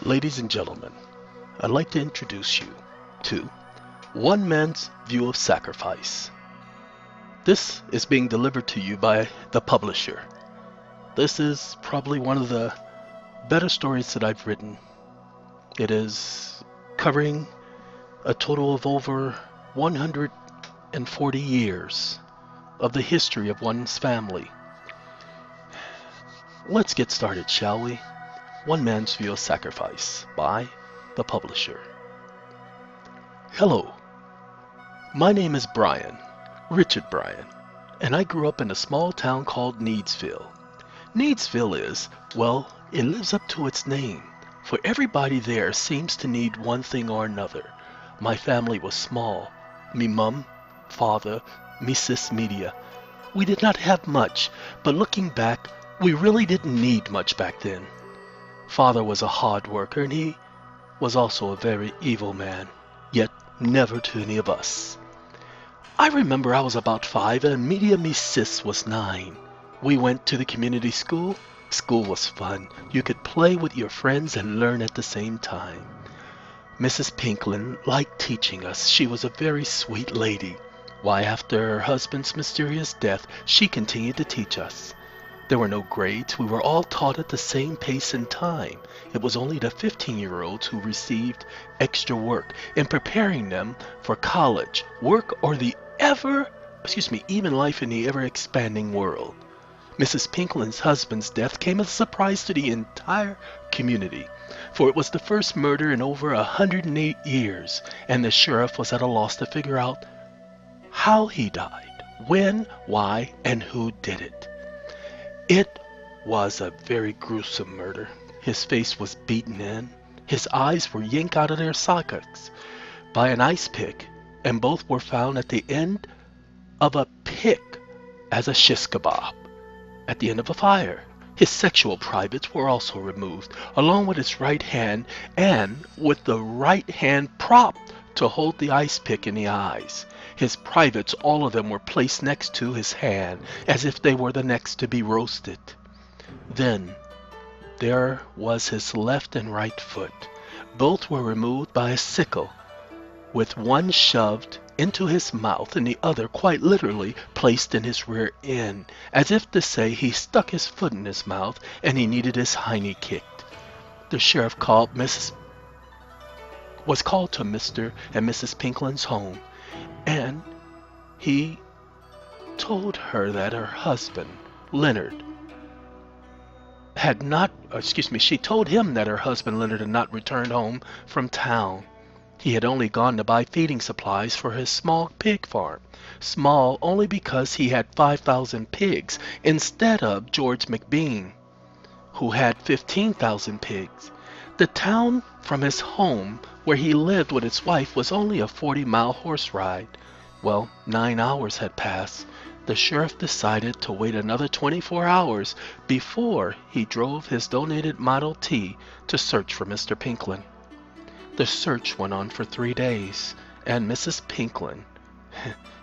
Ladies and gentlemen, I'd like to introduce you to One Man's View of Sacrifice. This is being delivered to you by the publisher. This is probably one of the better stories that I've written. It is covering a total of over 140 years of the history of one's family. Let's get started, shall we? One Man's View of Sacrifice by the publisher. Hello, my name is Brian, Richard Bryan, and I grew up in a small town called Needsville. Needsville is, well, it lives up to its name, for everybody there seems to need one thing or another. My family was small. Me mum, father, me sis media. We did not have much, but looking back, we really didn't need much back then. Father was a hard worker, and he was also a very evil man, yet never to any of us. I remember I was about 5 and media me sis was 9. We went to the community school. School was fun. You could play with your friends and learn at the same time. Mrs. Pinklin liked teaching us. She was a very sweet lady. Why, after her husband's mysterious death, she continued to teach us. There were no grades. We were all taught at the same pace and time. It was only the 15-year-olds who received extra work in preparing them for college, work, or even life in the ever-expanding world. Mrs. Pinklin's husband's death came as a surprise to the entire community, for it was the first murder in over 108 years, and the sheriff was at a loss to figure out how he died, when, why, and who did it. It was a very gruesome murder. His face was beaten in, his eyes were yanked out of their sockets by an ice pick, and both were found at the end of a pick as a shish kebab at the end of a fire. His sexual privates were also removed, along with his right hand, and with the right hand propped to hold the ice pick in the eyes. His privates, all of them, were placed next to his hand, as if they were the next to be roasted. Then there was his left and right foot. Both were removed by a sickle, with one shoved into his mouth and the other quite literally placed in his rear end, as if to say he stuck his foot in his mouth and he needed his hiney kicked. The sheriff was called to Mr. and Mrs. Pinklin's home, and he told her that her husband, Leonard, she told him that her husband Leonard had not returned home from town. He had only gone to buy feeding supplies for his small pig farm. Small only because he had 5,000 pigs instead of George McBean, who had 15,000 pigs. The town from his home, where he lived with his wife, was only a 40-mile horse ride. Well, 9 hours had passed. The sheriff decided to wait another 24 hours before he drove his donated Model T to search for Mr. Pinklin. The search went on for 3 days, and Mrs. Pinklin,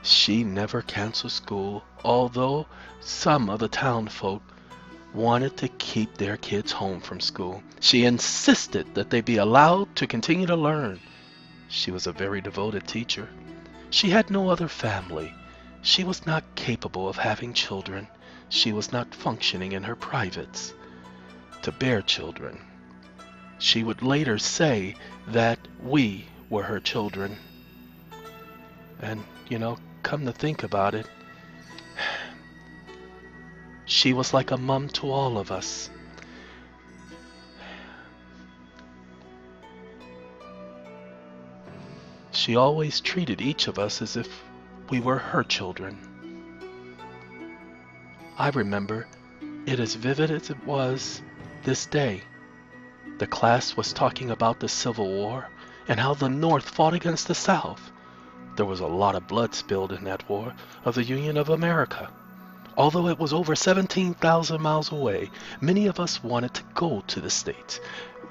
she never canceled school, although some of the town folk wanted to keep their kids home from school. She insisted that they be allowed to continue to learn. She was a very devoted teacher. She had no other family. She was not capable of having children. She was not functioning in her privates to bear children. She would later say that we were her children. And, come to think about it, she was like a mom to all of us. She always treated each of us as if we were her children. I remember it as vivid as it was this day. The class was talking about the Civil War and how the North fought against the South. There was a lot of blood spilled in that war of the Union of America. Although it was over 17,000 miles away, many of us wanted to go to the States.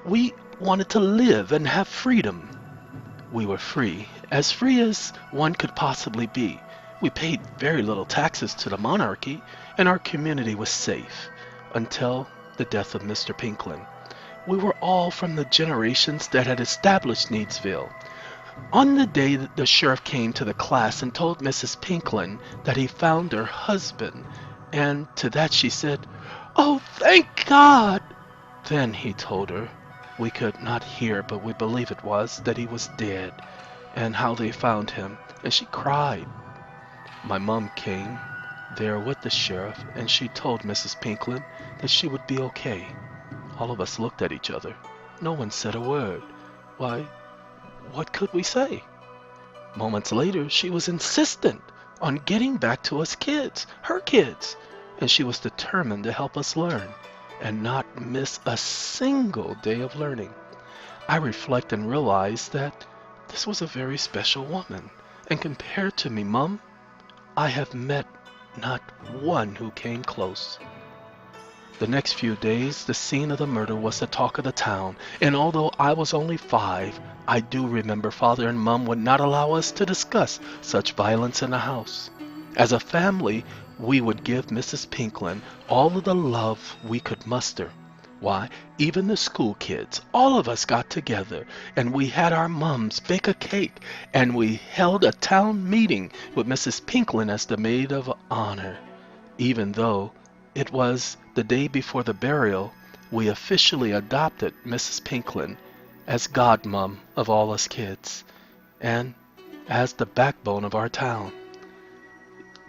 We wanted to live and have freedom. We were free as one could possibly be. We paid very little taxes to the monarchy, and our community was safe until the death of Mr. Pinklin. we were all from the generations that had established Needsville. On the day that the sheriff came to the class and told Mrs. Pinklin that he found her husband, and to that she said, "Oh, thank God!" Then he told her, we could not hear, but we believe it was, that he was dead, and how they found him, and she cried. My mom came there with the sheriff, and she told Mrs. Pinklin that she would be okay. All of us looked at each other. No one said a word. Why, what could we say? Moments later, she was insistent on getting back to us kids, her kids, and she was determined to help us learn and not miss a single day of learning. I reflect and realize that this was a very special woman, and compared to me, Mum, I have met not one who came close. The next few days, the scene of the murder was the talk of the town, and although I was only 5, I do remember Father and Mum would not allow us to discuss such violence in the house. As a family, we would give Mrs. Pinklin all of the love we could muster. Why, even the school kids, all of us got together, and we had our mums bake a cake, and we held a town meeting with Mrs. Pinklin as the maid of honor. Even though it was the day before the burial, we officially adopted Mrs. Pinklin as godmom of all us kids, and as the backbone of our town.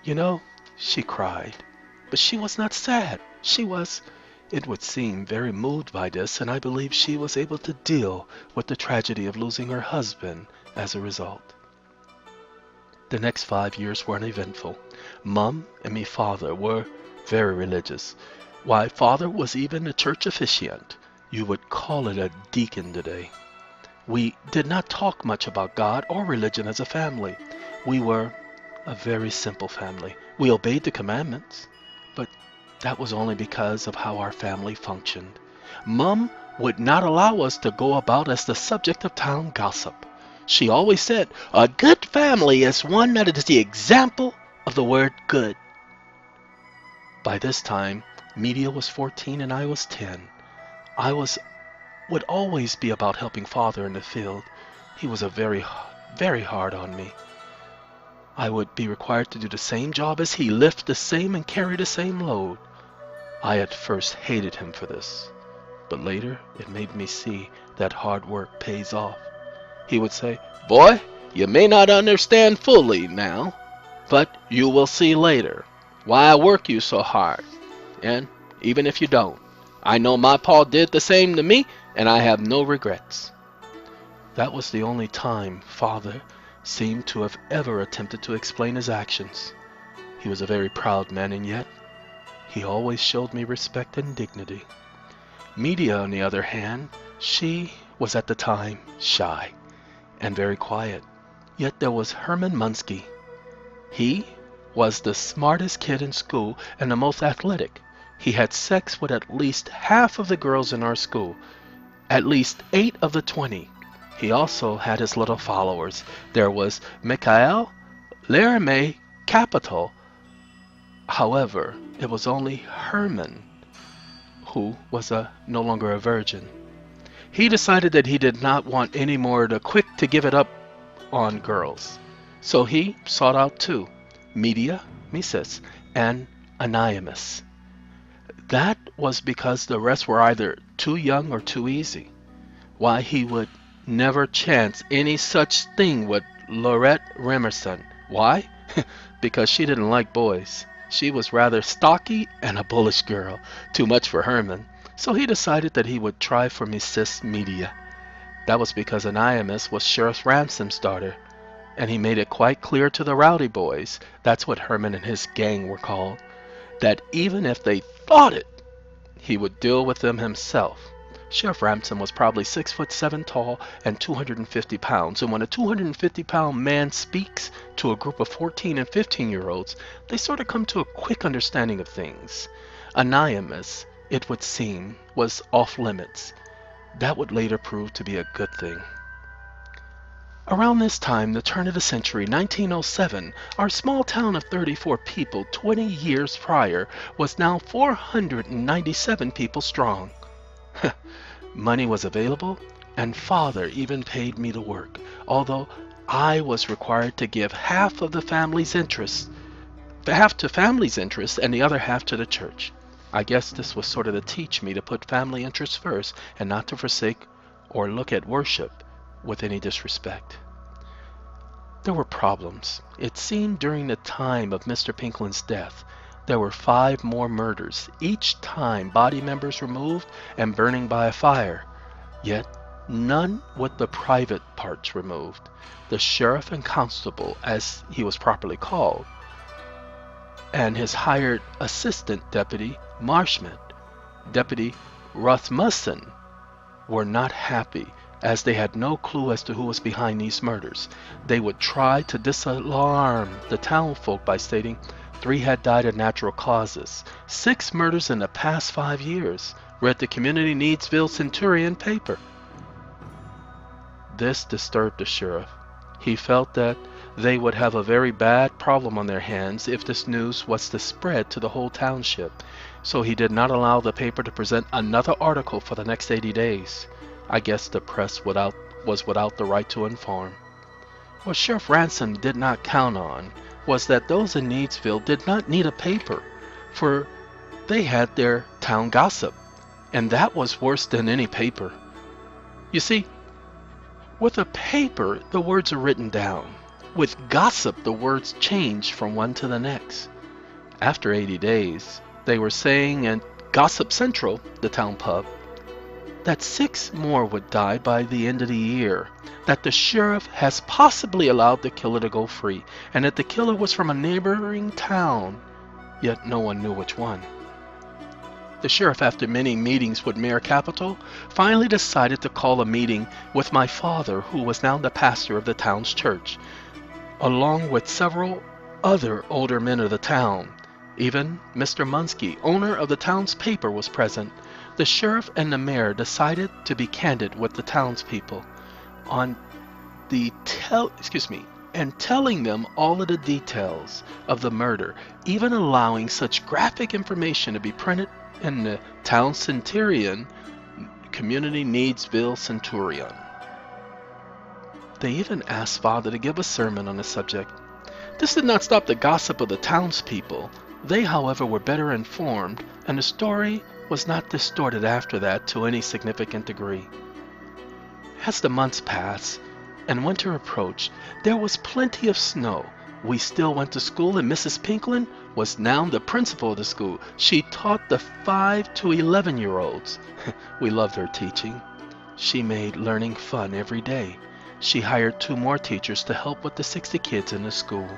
You know, she cried, but she was not sad. She was, it would seem, very moved by this, and I believe she was able to deal with the tragedy of losing her husband as a result. The next 5 years were uneventful. Mum and me father were very religious. Why, Father was even a church officiant. You would call it a deacon today. We did not talk much about God or religion as a family. We were a very simple family. We obeyed the commandments, but that was only because of how our family functioned. Mum would not allow us to go about as the subject of town gossip. She always said, a good family is one that is the example of the word good. By this time, Media was 14 and I was 10. Would always be about helping Father in the field. He was very hard on me. I would be required to do the same job as he, lift the same and carry the same load. I at first hated him for this, but later it made me see that hard work pays off. He would say, "Boy, you may not understand fully now, but you will see later why I work you so hard. And even if you don't, I know my pa did the same to me, and I have no regrets." That was the only time Father seemed to have ever attempted to explain his actions. He was a very proud man, and yet he always showed me respect and dignity. Media, on the other hand, she was at the time shy and very quiet. Yet there was Herman Munski. He was the smartest kid in school and the most athletic. He had sex with at least half of the girls in our school, at least 8 of the 20. He also had his little followers. There was Mikhail Laramie Capital. However, it was only Herman who was no longer a virgin. He decided that he did not want any more the quick to give it up on girls. So he sought out 2, Media, Mises, and Anonymous. That was because the rest were either too young or too easy. Why, he would never chance any such thing with Lorette Remerson. Why? Because she didn't like boys. She was rather stocky and a bullish girl, too much for Herman. So he decided that he would try for Mrs. Media. That was because Anonymous was Sheriff Ransom's daughter, and he made it quite clear to the rowdy boys, that's what Herman and his gang were called, that even if they thought it, he would deal with them himself. Sheriff Ramson was probably 6'7" tall and 250 pounds, and when a 250-pound man speaks to a group of 14 and 15-year-olds, they sort of come to a quick understanding of things. Anonymous, it would seem, was off limits. That would later prove to be a good thing. Around this time, the turn of the century, 1907, our small town of 34 people 20 years prior was now 497 people strong. Money was available, and father even paid me to work, although I was required to give half to family's interest and the other half to the church. I guess this was sort of to teach me to put family interests first and not to forsake or look at worship with any disrespect. There were problems. It seemed during the time of Mr. Pinklin's death, there were 5 more murders, each time body members removed and burning by a fire, yet none with the private parts removed. The sheriff and constable, as he was properly called, and his hired assistant deputy, Marshman, Deputy Rasmussen, were not happy as they had no clue as to who was behind these murders. They would try to disalarm the townfolk by stating 3 had died of natural causes, 6 murders in the past 5 years, read the Community Needsville Centurion paper. This disturbed the sheriff. He felt that they would have a very bad problem on their hands if this news was to spread to the whole township, so he did not allow the paper to present another article for the next 80 days. I guess the press was without the right to inform. What Sheriff Ransom did not count on was that those in Needsville did not need a paper, for they had their town gossip, and that was worse than any paper. You see, with a paper, the words are written down. With gossip, the words change from one to the next. After 80 days, they were saying at Gossip Central, the town pub, that 6 more would die by the end of the year, that the sheriff has possibly allowed the killer to go free, and that the killer was from a neighboring town, yet no one knew which one. The sheriff, after many meetings with Mayor Capital, finally decided to call a meeting with my father, who was now the pastor of the town's church, along with several other older men of the town. Even Mr. Munsky, owner of the town's paper, was present. The sheriff and the mayor decided to be candid with the townspeople on and telling them all of the details of the murder, even allowing such graphic information to be printed in the town Centurion, Community Needsville Centurion. They even asked Father to give a sermon on the subject. This did not stop the gossip of the townspeople. They, however, were better informed, and the story was not distorted after that to any significant degree. As the months passed and winter approached, there was plenty of snow. We still went to school, and Mrs. Pinklin was now the principal of the school. She taught the 5 to 11-year-olds. We loved her teaching. She made learning fun every day. She hired 2 more teachers to help with the 60 kids in the school.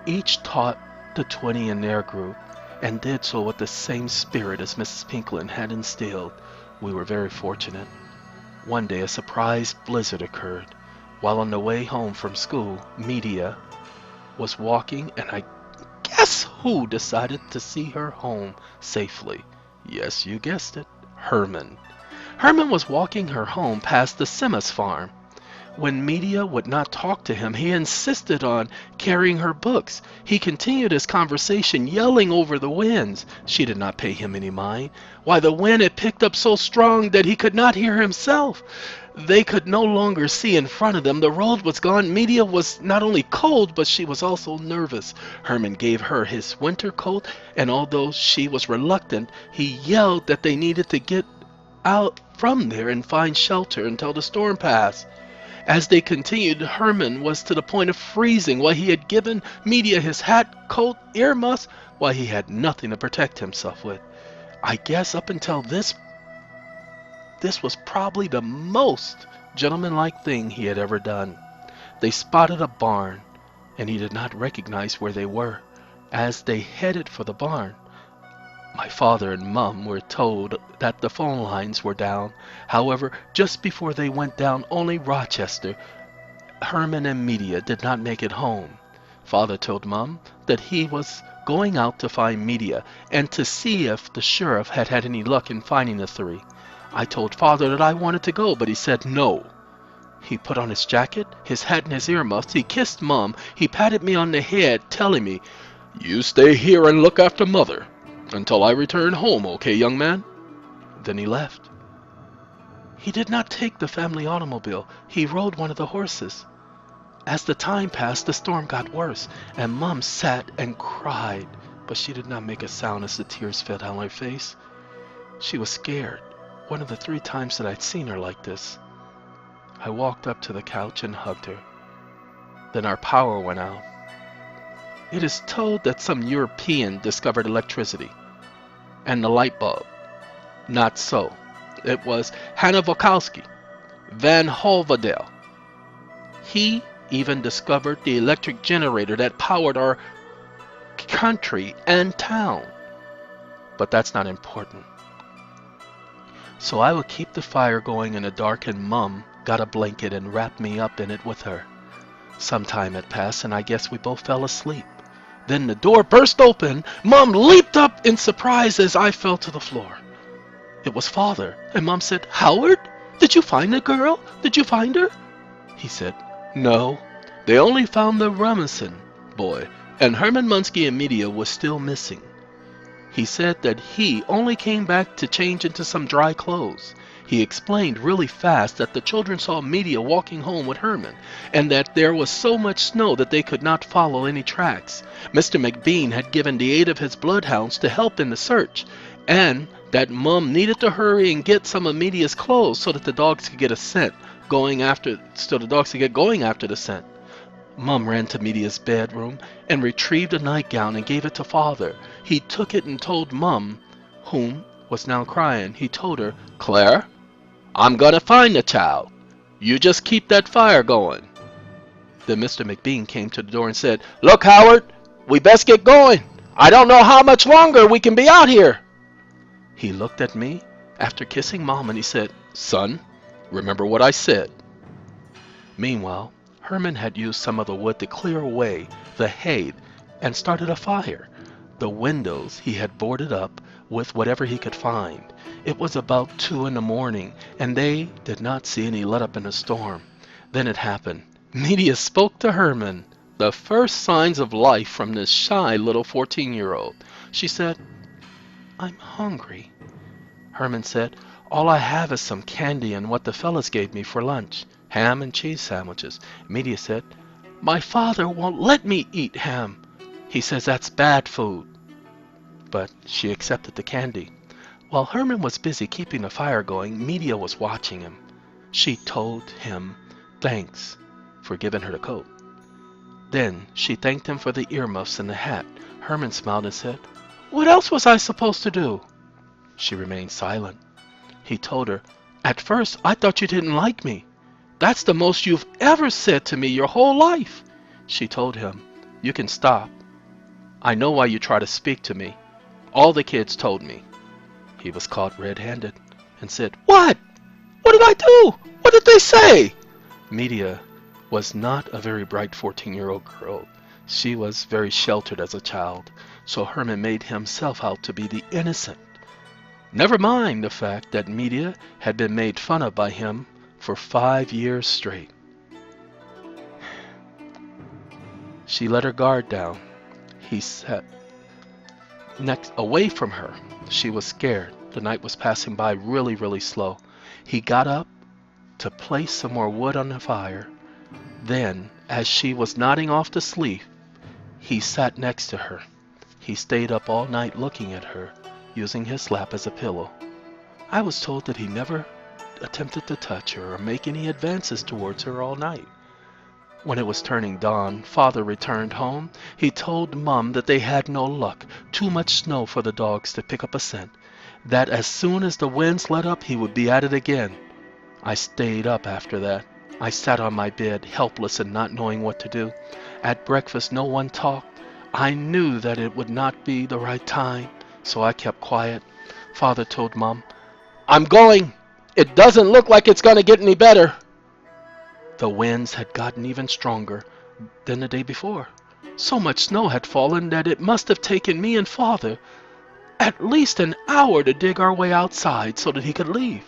Each taught the 20 in their group, and did so with the same spirit as Mrs. Pinklin had instilled. We were very fortunate. One day a surprise blizzard occurred. While on the way home from school, Media was walking, and I guess who decided to see her home safely? Yes, you guessed it, Herman. Herman was walking her home past the Simmons farm. When Media would not talk to him, he insisted on carrying her books. He continued his conversation, yelling over the winds. She did not pay him any mind. Why, the wind had picked up so strong that he could not hear himself. They could no longer see in front of them. The road was gone. Media was not only cold, but she was also nervous. Herman gave her his winter coat, and although she was reluctant, he yelled that they needed to get out from there and find shelter until the storm passed. As they continued, Herman was to the point of freezing, while he had given Media his hat, coat, earmuffs, while he had nothing to protect himself with. I guess up until this was probably the most gentlemanlike thing he had ever done. They spotted a barn, and he did not recognize where they were. As they headed for the barn, my father and Mum were told that the phone lines were down. However, just before they went down, only Rochester, Herman, and Media did not make it home. Father told Mum that he was going out to find Media and to see if the sheriff had had any luck in finding the 3. I told Father that I wanted to go, but he said no. He put on his jacket, his hat, and his earmuffs. He kissed Mum. He patted me on the head, telling me, "You stay here and look after Mother until I return home, okay, young man?" Then he left. He did not take the family automobile. He rode one of the horses. As the time passed, the storm got worse, and Mom sat and cried, but she did not make a sound as the tears fell down her face. She was scared, one of the 3 times that I'd seen her like this. I walked up to the couch and hugged her. Then our power went out. It is told that some European discovered electricity and the light bulb. Not so. It was Hanna Volkowski, Van Holvedel. He even discovered the electric generator that powered our country and town. But that's not important. So I would keep the fire going in the dark, and Mum got a blanket and wrapped me up in it with her. Some time had passed, and I guess we both fell asleep. Then the door burst open. Mum leaped up in surprise as I fell to the floor. It was Father, and Mum said, "Howard, did you find the girl? Did you find her?" He said, "No, they only found the Rumison boy, and Herman Munski and Media was still missing." He said that he only came back to change into some dry clothes. He explained really fast that the children saw Media walking home with Herman, and that there was so much snow that they could not follow any tracks. Mr. McBean had given the aid of his bloodhounds to help in the search, and that Mum needed to hurry and get some of Media's clothes so that the dogs could get a scent going after the scent. Mum ran to Media's bedroom and retrieved a nightgown and gave it to Father. He took it and told Mum, whom was now crying. He told her, "Claire, I'm gonna find the child. You just keep that fire going." Then Mr. McBean came to the door and said, "Look, Howard, we best get going. I don't know how much longer we can be out here." He looked at me after kissing Mom and he said, "Son, remember what I said." Meanwhile, Herman had used some of the wood to clear away the hay and started a fire. The windows he had boarded up with whatever he could find. It was about 2 in the morning, and they did not see any let up in the storm. Then it happened. Media spoke to Herman, the first signs of life from this shy little 14-year-old. She said, "I'm hungry." Herman said, "All I have is some candy and what the fellas gave me for lunch. Ham and cheese sandwiches." Media said, "My father won't let me eat ham. He says that's bad food." But she accepted the candy. While Herman was busy keeping the fire going, Media was watching him. She told him thanks for giving her the coat. Then she thanked him for the earmuffs and the hat. Herman smiled and said, "What else was I supposed to do?" She remained silent. He told her, "At first I thought you didn't like me. That's the most you've ever said to me your whole life." She told him, "You can stop. I know why you try to speak to me. All the kids told me." He was caught red-handed and said, "What? What did I do? What did they say?" Media was not a very bright 14-year-old girl. She was very sheltered as a child, so Herman made himself out to be the innocent. Never mind the fact that Media had been made fun of by him for 5 years straight. She let her guard down. He sat next away from her. She was scared. The night was passing by really, really slow. He got up to place some more wood on the fire. Then, as she was nodding off to sleep, he sat next to her. He stayed up all night looking at her, using his lap as a pillow. I was told that he never attempted to touch her or make any advances towards her all night. When it was turning dawn, Father returned home. He told Mum that they had no luck, too much snow for the dogs to pick up a scent, that as soon as the winds let up he would be at it again. I stayed up after that. I sat on my bed, helpless and not knowing what to do. At breakfast no one talked. I knew that it would not be the right time, so I kept quiet. Father told Mum, "I'm going. It doesn't look like it's going to get any better." The winds had gotten even stronger than the day before. So much snow had fallen that it must have taken me and Father at least an hour to dig our way outside so that he could leave.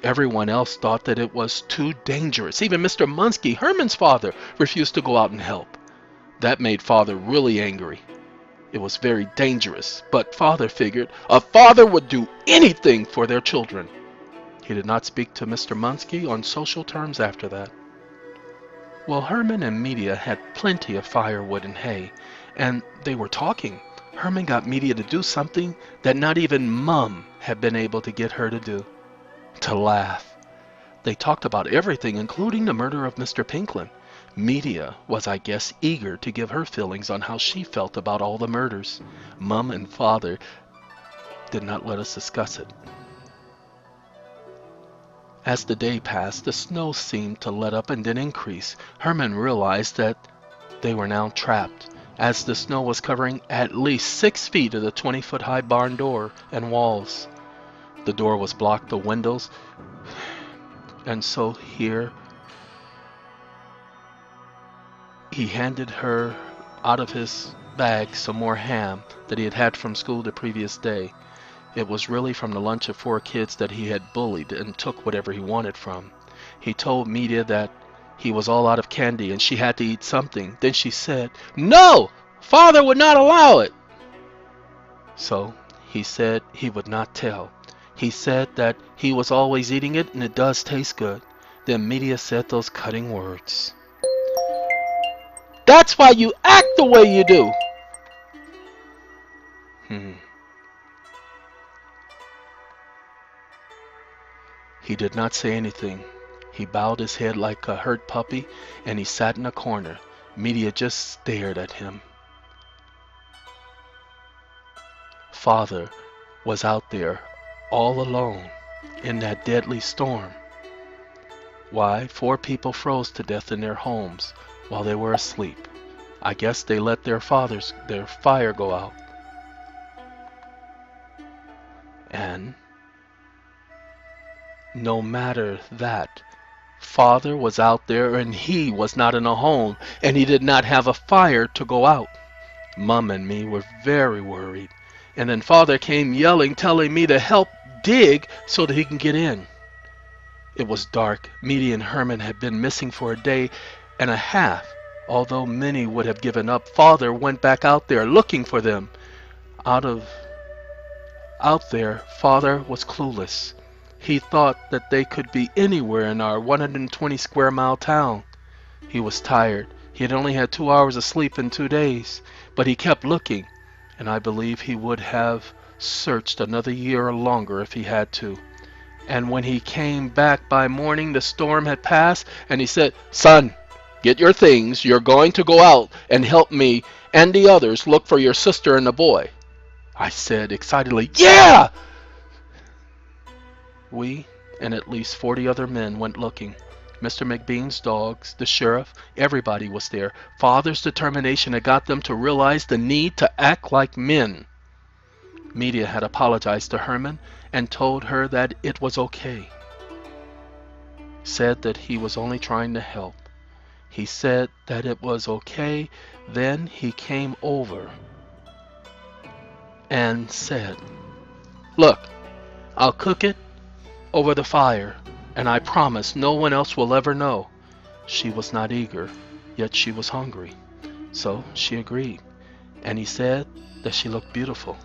Everyone else thought that it was too dangerous. Even Mr. Munski, Herman's father, refused to go out and help. That made Father really angry. It was very dangerous, but Father figured a father would do anything for their children. He did not speak to Mr. Munsky on social terms after that. Well, Herman and Media had plenty of firewood and hay, and they were talking. Herman got Media to do something that not even Mum had been able to get her to do. To laugh. They talked about everything, including the murder of Mr. Pinklin. Media was, I guess, eager to give her feelings on how she felt about all the murders. Mum and Father did not let us discuss it. As the day passed, the snow seemed to let up and then increase. Herman realized that they were now trapped, as the snow was covering at least 6 feet of the 20-foot-high barn door and walls. The door was blocked, the windows, and so here he handed her out of his bag some more ham that he had had from school the previous day. It was really from the lunch of 4 kids that he had bullied and took whatever he wanted from. He told Media that he was all out of candy and she had to eat something. Then she said, "No! Father would not allow it!" So he said he would not tell. He said that he was always eating it and it does taste good. Then Media said those cutting words. "That's why you act the way you do!" He did not say anything. He bowed his head like a hurt puppy, and he sat in a corner. Media just stared at him. Father was out there, all alone, in that deadly storm. Why, 4 people froze to death in their homes while they were asleep. I guess they let their fire go out. And no matter that, Father was out there and he was not in a home and he did not have a fire to go out. Mum and me were very worried. And then Father came yelling, telling me to help dig so that he can get in. It was dark. Media and Herman had been missing for a day and a half. Although many would have given up, Father went back out there looking for them. Out there, Father was clueless. He thought that they could be anywhere in our 120 square mile town. He was tired. He had only had 2 hours of sleep in 2 days, but he kept looking, and I believe he would have searched another year or longer if he had to. And when he came back by morning, the storm had passed, and he said, "Son, get your things. You're going to go out and help me and the others look for your sister and the boy." I said excitedly, "Yeah!" We and at least 40 other men went looking. Mr. McBean's dogs, the sheriff, everybody was there. Father's determination had got them to realize the need to act like men. Media had apologized to Herman and told her that it was okay. Said that he was only trying to help. He said that it was okay. Then he came over and said, "Look, I'll cook it over the fire, and I promise no one else will ever know." She was not eager, yet she was hungry. So she agreed, and he said that she looked beautiful.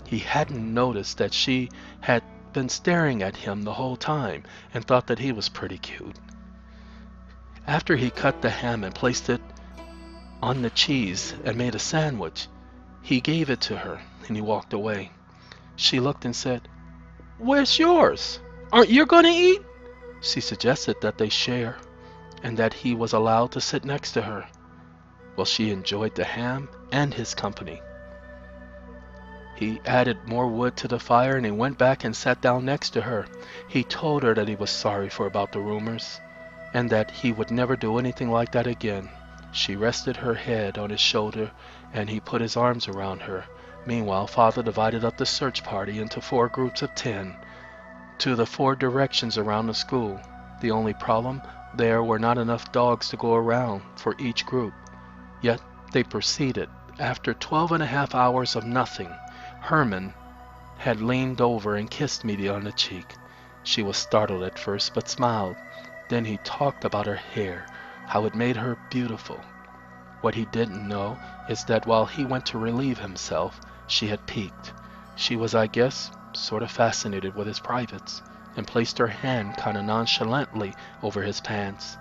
He hadn't noticed that she had been staring at him the whole time and thought that he was pretty cute. After he cut the ham and placed it on the cheese and made a sandwich, he gave it to her and he walked away. She looked and said, "Where's yours? Aren't you going to eat?" She suggested that they share and that he was allowed to sit next to her. Well, she enjoyed the ham and his company. He added more wood to the fire and he went back and sat down next to her. He told her that he was sorry about the rumors and that he would never do anything like that again. She rested her head on his shoulder and he put his arms around her. Meanwhile, Father divided up the search party into 4 groups of 10 to the 4 directions around the school. The only problem, there were not enough dogs to go around for each group. Yet they proceeded. After 12.5 hours of nothing, Herman had leaned over and kissed Media on the cheek. She was startled at first, but smiled. Then he talked about her hair, how it made her beautiful. What he didn't know is that while he went to relieve himself, she had peeked. She was, I guess, sort of fascinated with his privates. and placed her hand kind of nonchalantly over his pants.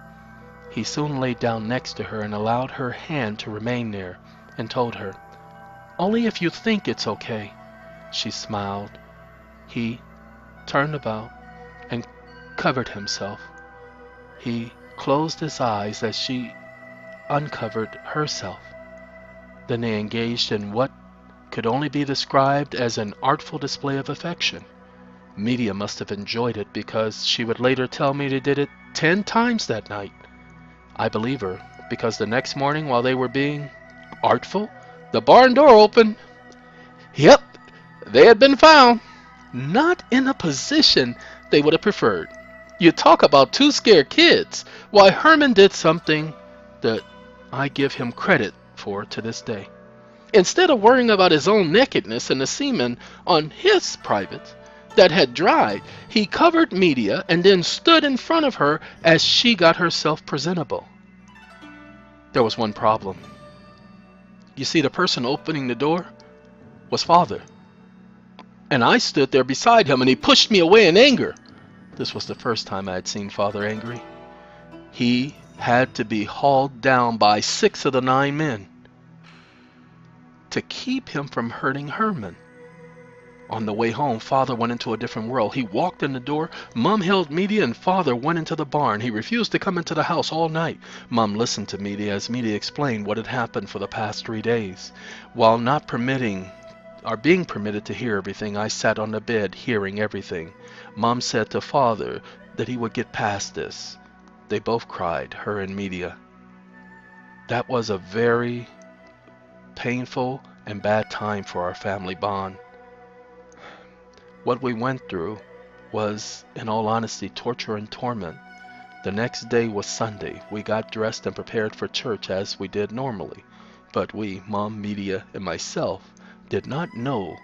He soon laid down next to her and allowed her hand to remain there, and told her, "Only if you think it's okay." She smiled. He turned about and covered himself. He closed his eyes as she uncovered herself. Then they engaged in what could only be described as an artful display of affection. Media must have enjoyed it, because she would later tell me they did it 10 times that night. I believe her, because the next morning, while they were being artful, the barn door opened. Yep, they had been found. Not in a position they would have preferred. You talk about two scared kids. Why, Herman did something that I give him credit for to this day. Instead of worrying about his own nakedness and the semen on his privates that had dried, he covered Media and then stood in front of her as she got herself presentable. There was one problem. You see, the person opening the door was Father. And I stood there beside him, and he pushed me away in anger. This was the first time I had seen Father angry. He had to be hauled down by 6 of the 9 men to keep him from hurting Herman. On the way home, Father went into a different world. He walked in the door. Mom held Media, and Father went into the barn. He refused to come into the house all night. Mom listened to Media as Media explained what had happened for the past 3 days. While not being permitted to hear everything, I sat on the bed hearing everything. Mom said to Father that he would get past this. They both cried, her and Media. That was a very painful and bad time for our family bond. What we went through was, in all honesty, torture and torment. The next day was Sunday. We got dressed and prepared for church as we did normally. But we, Mom, Media, and myself, did not know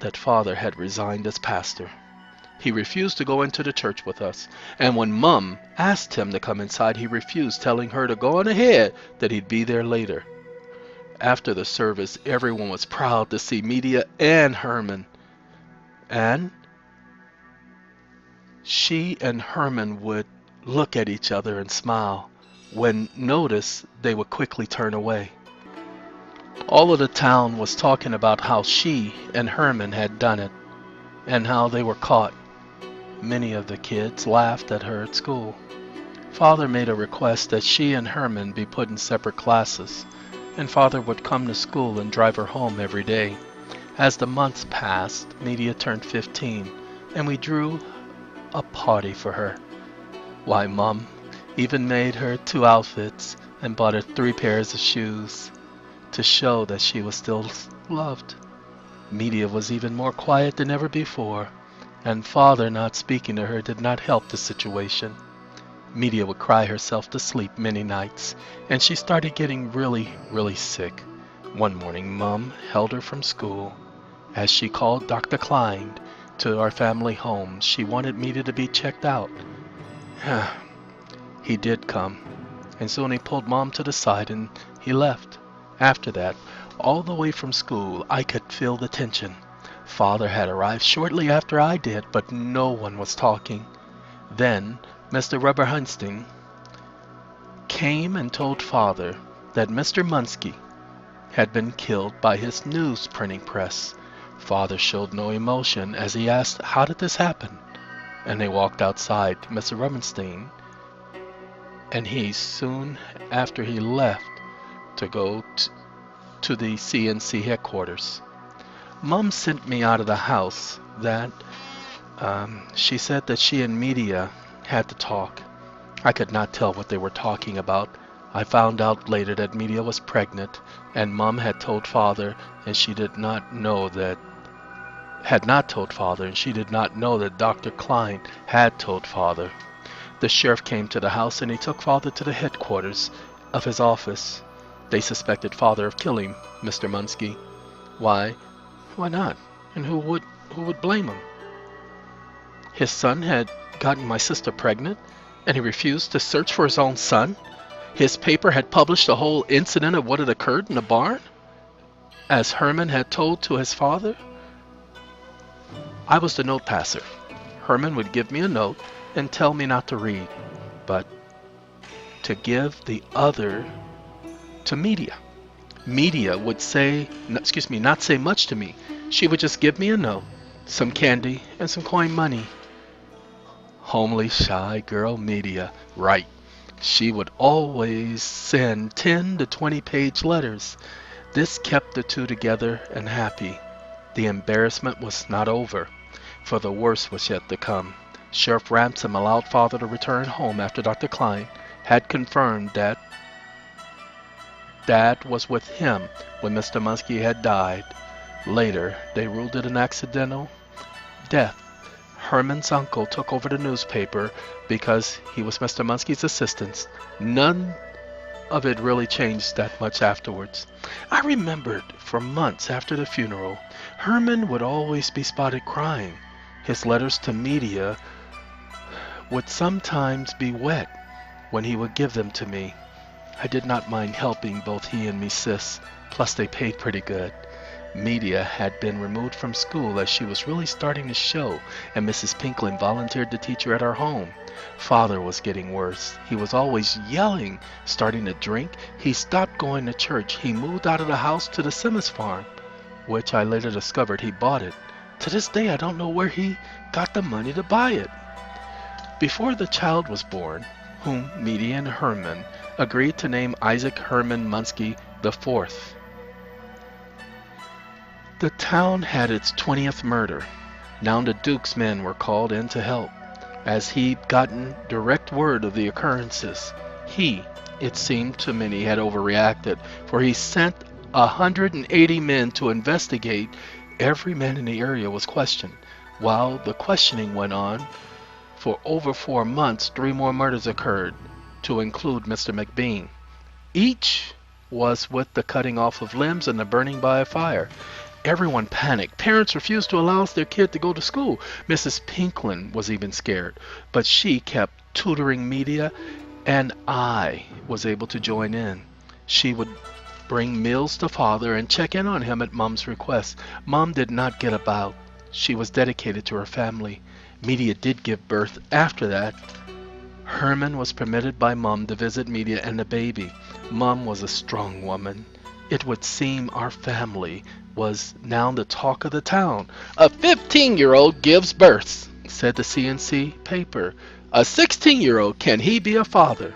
that Father had resigned as pastor. He refused to go into the church with us, and when Mom asked him to come inside, he refused, telling her to go on ahead, that he'd be there later. After the service, everyone was proud to see Media and Herman, and she and Herman would look at each other and smile. When noticed, they would quickly turn away. All of the town was talking about how she and Herman had done it, and how they were caught. Many of the kids laughed at her at school. Father made a request that she and Herman be put in separate classes, and Father would come to school and drive her home every day. As the months passed, Media turned 15, and we drew a party for her. Why, Mom even made her 2 outfits and bought her 3 pairs of shoes to show that she was still loved. Media was even more quiet than ever before, and Father not speaking to her did not help the situation. Media would cry herself to sleep many nights, and she started getting really sick. One morning, Mom held her from school. As she called Dr. Klein to our family home, she wanted Media to be checked out. He did come, and soon he pulled Mom to the side and he left. After that, all the way from school, I could feel the tension. Father had arrived shortly after I did, but no one was talking. Then Mr. Rubber Hunstein came and told Father that Mr. Munsky had been killed by his news printing press. Father showed no emotion as he asked, "How did this happen?" And they walked outside. Mr. Rubenstein and he, soon after he left to go to the CNC headquarters. Mom sent me out of the house. She said that she and Media had to talk. I could not tell what they were talking about. I found out later that Media was pregnant, and Mom had told Father, and she did not know that Dr. Klein had told Father. The sheriff came to the house, and he took Father to the headquarters of his office. They suspected Father of killing Mr. Munsky. Why not? And who would blame him? His son had gotten my sister pregnant, and he refused to search for his own son. His paper had published the whole incident of what had occurred in the barn, as Herman had told to his father. I was the note passer. Herman would give me a note and tell me not to read, but to give the other to Media. Media would not say much to me. She would just give me a note, some candy, and some coin money. Homely, shy girl Media, right. She would always send 10 to 20-page letters. This kept the two together and happy. The embarrassment was not over, for the worst was yet to come. Sheriff Ransom allowed father to return home after Dr. Klein had confirmed that Dad was with him when Mr. Muskie had died. Later, they ruled it an accidental death. Herman's uncle took over the newspaper because he was Mr. Muskie's assistant. None of it really changed that much afterwards. I remembered for months after the funeral, Herman would always be spotted crying. His letters to Media would sometimes be wet when he would give them to me. I did not mind helping both he and me sis, plus they paid pretty good. Media had been removed from school as she was really starting to show, and Mrs. Pinklin volunteered to teach her at our home. Father was getting worse. He was always yelling, starting to drink. He stopped going to church. He moved out of the house to the Simmons farm, which I later discovered he bought it. To this day, I don't know where he got the money to buy it. Before the child was born, whom Media and Herman agreed to name Isaac Herman Muskie IV. The town had its 20th murder. Now the Duke's men were called in to help, as he'd gotten direct word of the occurrences. He, it seemed to many, had overreacted, for he sent 180 men to investigate. Every man in the area was questioned. While the questioning went on, for over 4 months, 3 more murders occurred, to include Mr. McBean. Each was with the cutting off of limbs and the burning by a fire. Everyone panicked. Parents refused to allow their kid to go to school. Mrs. Pinklin was even scared, but she kept tutoring Media, and I was able to join in. She would bring meals to father and check in on him at Mom's request. Mom did not get about. She was dedicated to her family. Media did give birth after that. Herman was permitted by Mom to visit Media and the baby. Mom was a strong woman. It would seem our family was now the talk of the town. A 15-year-old gives birth, said the CNC paper. A 16-year-old, can he be a father?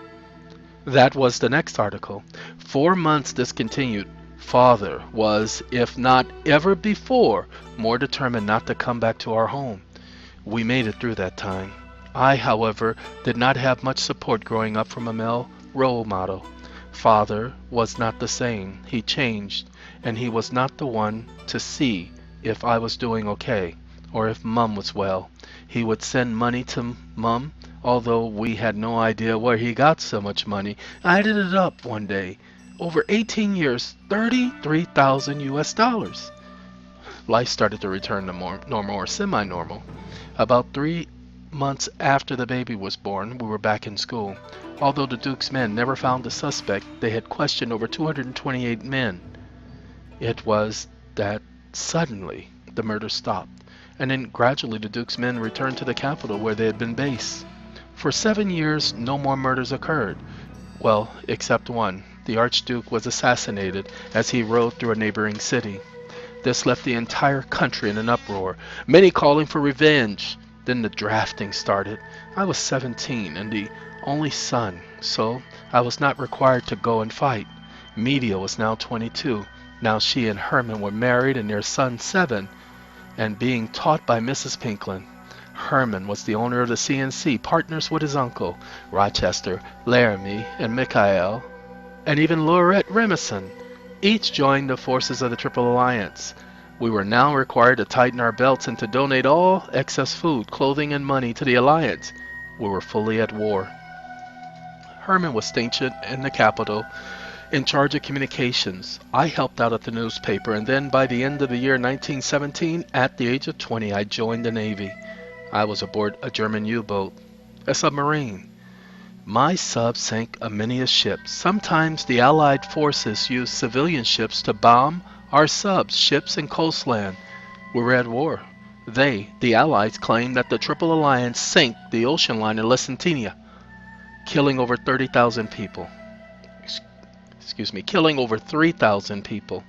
That was the next article. 4 months this continued. Father was, if not ever before, more determined not to come back to our home. We made it through that time. I, however, did not have much support growing up from a male role model. Father was not the same. He changed, and he was not the one to see if I was doing okay or if Mum was well. He would send money to Mum, although we had no idea where he got so much money. I added it up one day. Over 18 years, 33,000 US dollars. Life started to return to more normal or semi-normal. About 3 months after the baby was born, we were back in school. Although the Duke's men never found the suspect, they had questioned over 228 men. It was that suddenly the murder stopped, and then gradually the Duke's men returned to the capital where they had been based. For 7 years, no more murders occurred. Well, except one. The Archduke was assassinated as he rode through a neighboring city. This left the entire country in an uproar, many calling for revenge. Then the drafting started. I was 17 and the only son, so I was not required to go and fight. Media was now 22. Now she and Herman were married and their son 7, and being taught by Mrs. Pinklin. Herman was the owner of the CNC, partners with his uncle, Rochester, Laramie, and Mikhail, and even Laurette Remison. Each joined the forces of the Triple Alliance. We were now required to tighten our belts and to donate all excess food, clothing, and money to the Alliance. We were fully at war. Herman was stationed in the capital, in charge of communications. I helped out at the newspaper, and then by the end of the year 1917, at the age of 20, I joined the Navy. I was aboard a German U-boat, a submarine. My sub sank many a ship. Sometimes the Allied forces used civilian ships to bomb our subs, ships, and coastland. We were at war. The Allies, claimed that the Triple Alliance sank the ocean liner Lesentina, killing over 30,000 people. Excuse me, killing over 3,000 people.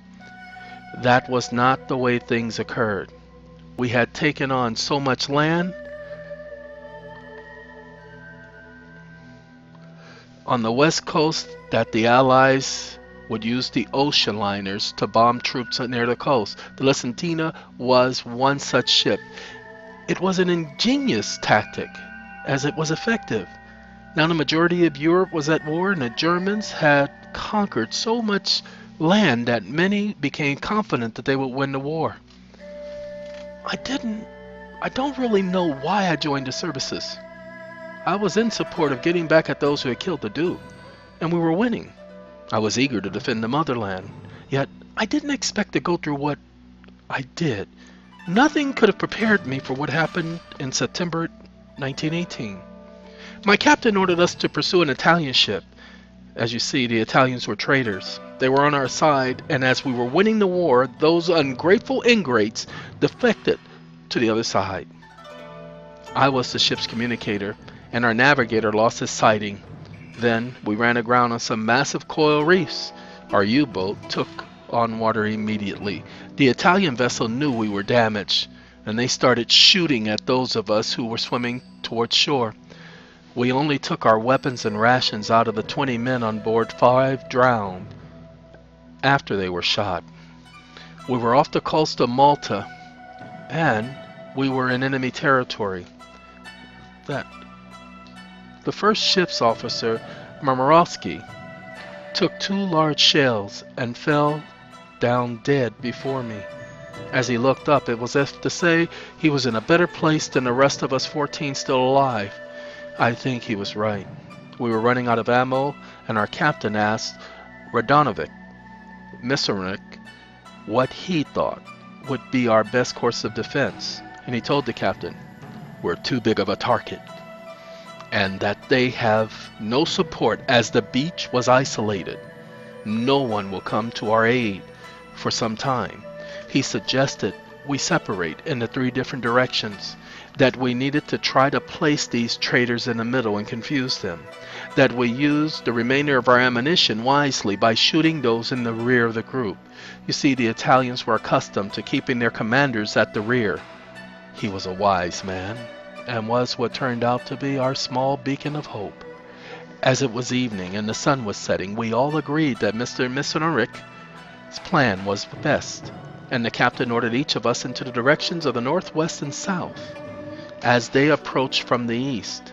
That was not the way things occurred. We had taken on so much land on the west coast that the Allies would use the ocean liners to bomb troops near the coast. The Lesentina was one such ship. It was an ingenious tactic, as it was effective. Now the majority of Europe was at war, and the Germans had conquered so much land that many became confident that they would win the war. I don't really know why I joined the services. I was in support of getting back at those who had killed the Duke, and we were winning. I was eager to defend the motherland, yet I didn't expect to go through what I did. Nothing could have prepared me for what happened in September 1918. My captain ordered us to pursue an Italian ship. As you see, the Italians were traitors. They were on our side, and as we were winning the war, those ungrateful ingrates defected to the other side. I was the ship's communicator, and our navigator lost his sighting. Then we ran aground on some massive coral reefs. Our U-boat took on water immediately. The Italian vessel knew we were damaged, and they started shooting at those of us who were swimming towards shore. We only took our weapons and rations. Out of the 20 men on board, 5 drowned after they were shot. We were off the coast of Malta, and we were in enemy territory. The first ship's officer, Marmarovsky, took 2 large shells and fell down dead before me. As he looked up, it was as if to say he was in a better place than the rest of us 14 still alive. I think he was right. We were running out of ammo, and our captain asked Radonovic Misarnik what he thought would be our best course of defense. And he told the captain, "We're too big of a target, and that they have no support as the beach was isolated. No one will come to our aid for some time." He suggested we separate in the 3 different directions, that we needed to try to place these traitors in the middle and confuse them, that we use the remainder of our ammunition wisely by shooting those in the rear of the group. You see, the Italians were accustomed to keeping their commanders at the rear. He was a wise man, and was what turned out to be our small beacon of hope. As it was evening and the sun was setting, we all agreed that Mr. Misarnik's plan was best, and the captain ordered each of us into the directions of the northwest and south. As they approached from the east,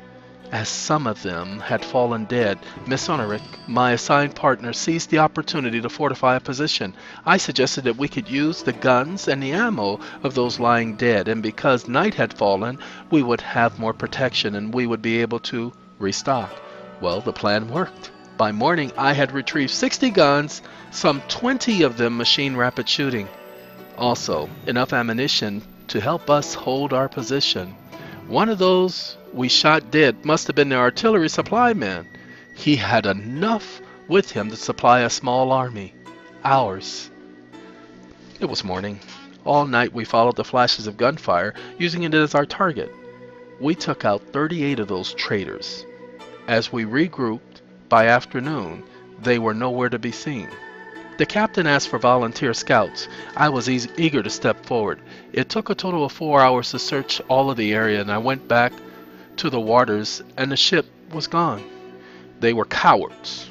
as some of them had fallen dead, Miss Honorik, my assigned partner, seized the opportunity to fortify a position. I suggested that we could use the guns and the ammo of those lying dead, and because night had fallen, we would have more protection and we would be able to restock. Well, the plan worked. By morning, I had retrieved 60 guns, some 20 of them machine rapid shooting. Also, enough ammunition to help us hold our position. One of those we shot dead must have been the artillery supply man. He had enough with him to supply a small army. Ours. It was morning. All night we followed the flashes of gunfire, using it as our target. We took out 38 of those traitors. As we regrouped, by afternoon, they were nowhere to be seen. The captain asked for volunteer scouts. I was eager to step forward. It took a total of 4 hours to search all of the area, and I went back to the waters, and the ship was gone. They were cowards.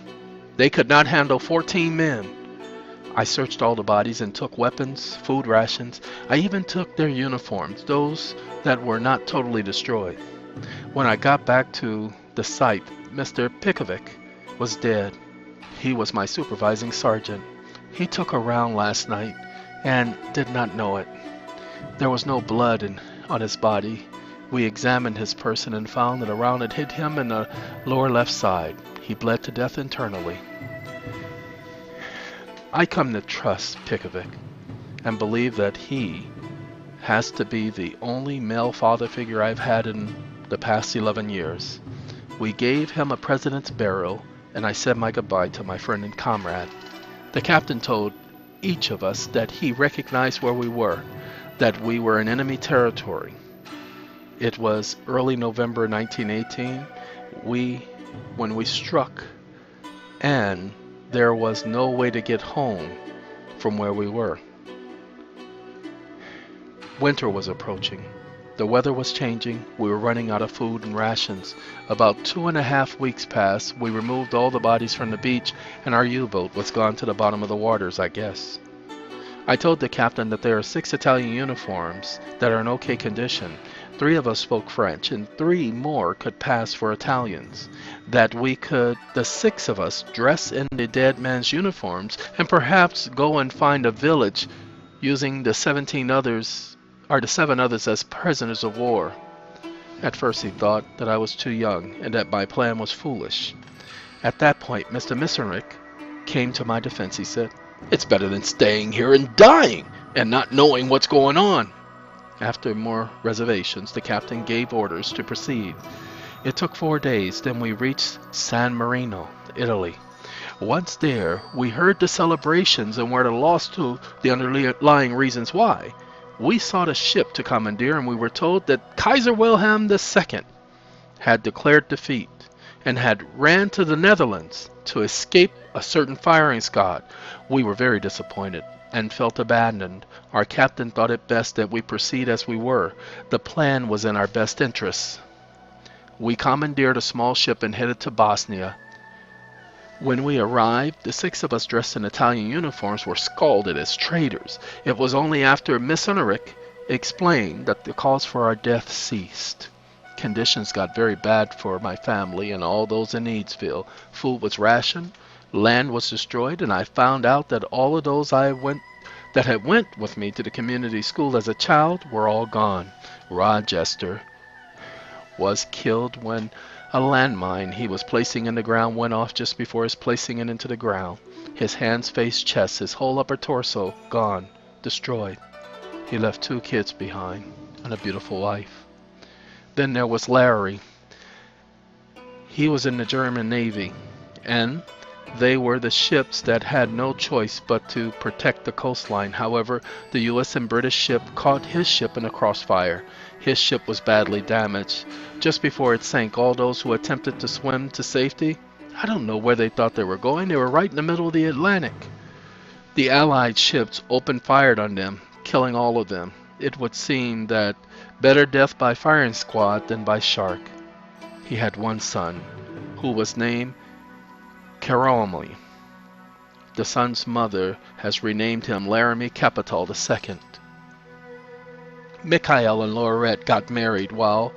They could not handle 14 men. I searched all the bodies and took weapons, food rations. I even took their uniforms, those that were not totally destroyed. When I got back to the site, Mr. Pikovic was dead. He was my supervising sergeant. He took a round last night and did not know it. There was no blood on his body. We examined his person and found that a round had hit him in the lower left side. He bled to death internally. I come to trust Pikovic and believe that he has to be the only male father figure I've had in the past 11 years. We gave him a president's burial, and I said my goodbye to my friend and comrade. The captain told each of us that he recognized where we were. that we were in enemy territory. It was early November 1918 when we struck, and there was no way to get home from where we were. Winter was approaching. The weather was changing. We were running out of food and rations. About 2.5 weeks passed. We removed all the bodies from the beach, and our U-boat was gone to the bottom of the waters, I guess. I told the captain that there are 6 Italian uniforms that are in okay condition. 3 of us spoke French, and 3 more could pass for Italians. That we could, the 6 of us, dress in the dead man's uniforms, and perhaps go and find a village using the 7 others as prisoners of war. At first he thought that I was too young and that my plan was foolish. At that point, Mr. Missenrick came to my defense. He said, "It's better than staying here and dying and not knowing what's going on." After more reservations, the captain gave orders to proceed. It took 4 days, then we reached San Marino, Italy. Once there, we heard the celebrations and were at a loss to the underlying reasons why. We sought a ship to commandeer, and we were told that Kaiser Wilhelm II had declared defeat and had ran to the Netherlands to escape a certain firing squad. We were very disappointed and felt abandoned. Our captain thought it best that we proceed as we were. The plan was in our best interests. We commandeered a small ship and headed to Bosnia. When we arrived, the 6 of us dressed in Italian uniforms were scalded as traitors. It was only after Miss Uneric explained that the cause for our death ceased. Conditions got very bad for my family and all those in Needsville. Food was rationed, land was destroyed, and I found out that all of those that had went with me to the community school as a child were all gone. Rochester was killed when a landmine he was placing in the ground went off just before his placing it into the ground. His hands, face, chest, his whole upper torso gone, destroyed. He left 2 kids behind and a beautiful wife. Then there was Larry. He was in the German Navy, and they were the ships that had no choice but to protect the coastline. However, the U.S. and British ship caught his ship in a crossfire. His ship was badly damaged. Just before it sank, all those who attempted to swim to safety, I don't know where they thought they were going. They were right in the middle of the Atlantic. The Allied ships opened fire on them, killing all of them. It would seem that better death by firing squad than by shark. He had 1 son, who was named Caromi. The son's mother has renamed him Laramie Capital II. Mikhail and Laurette got married while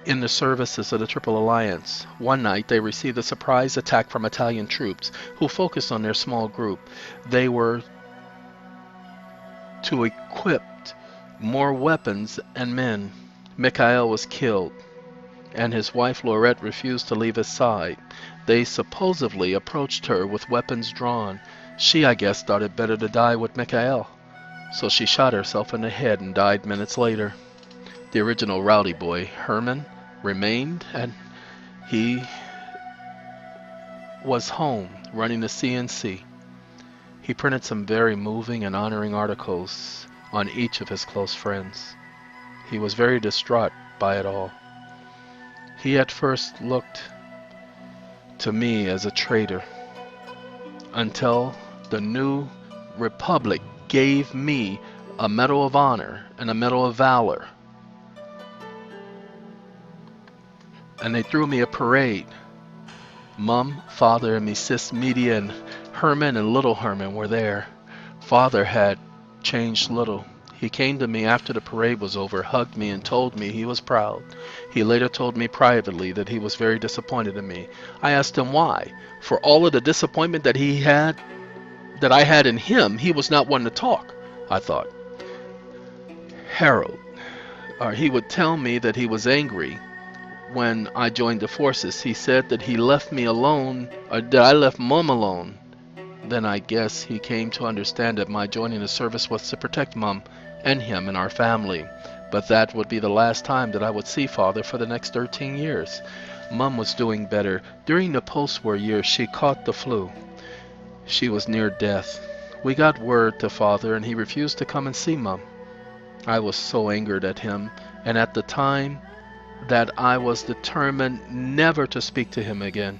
in the services of the Triple Alliance. One night they received a surprise attack from Italian troops who focused on their small group. They were to equip more weapons and men. Mikhail was killed, and his wife Laurette refused to leave his side. They supposedly approached her with weapons drawn. She, I guess, thought it better to die with Mikhail, so she shot herself in the head and died minutes later. The original rowdy boy, Herman, remained, and he was home running the CNC. He printed some very moving and honoring articles on each of his close friends. He was very distraught by it all. He at first looked to me as a traitor, until the new republic gave me a Medal of Honor and a Medal of Valor. And they threw me a parade. Mum, Father, and me sis Media and Herman and little Herman were there. Father had changed little. He came to me after the parade was over, hugged me, and told me he was proud. He later told me privately that he was very disappointed in me. I asked him why. For all of the disappointment that I had in him, he was not one to talk, I thought. Harold, he would tell me that he was angry when I joined the forces. He said that he left me alone, or that I left Mum alone. Then I guess he came to understand that my joining the service was to protect Mum and him and our family. But that would be the last time that I would see Father for the next 13 years. Mum was doing better. During the post-war years, she caught the flu. She was near death. We got word to Father, and he refused to come and see Mum. I was so angered at him, and at the time that I was determined never to speak to him again.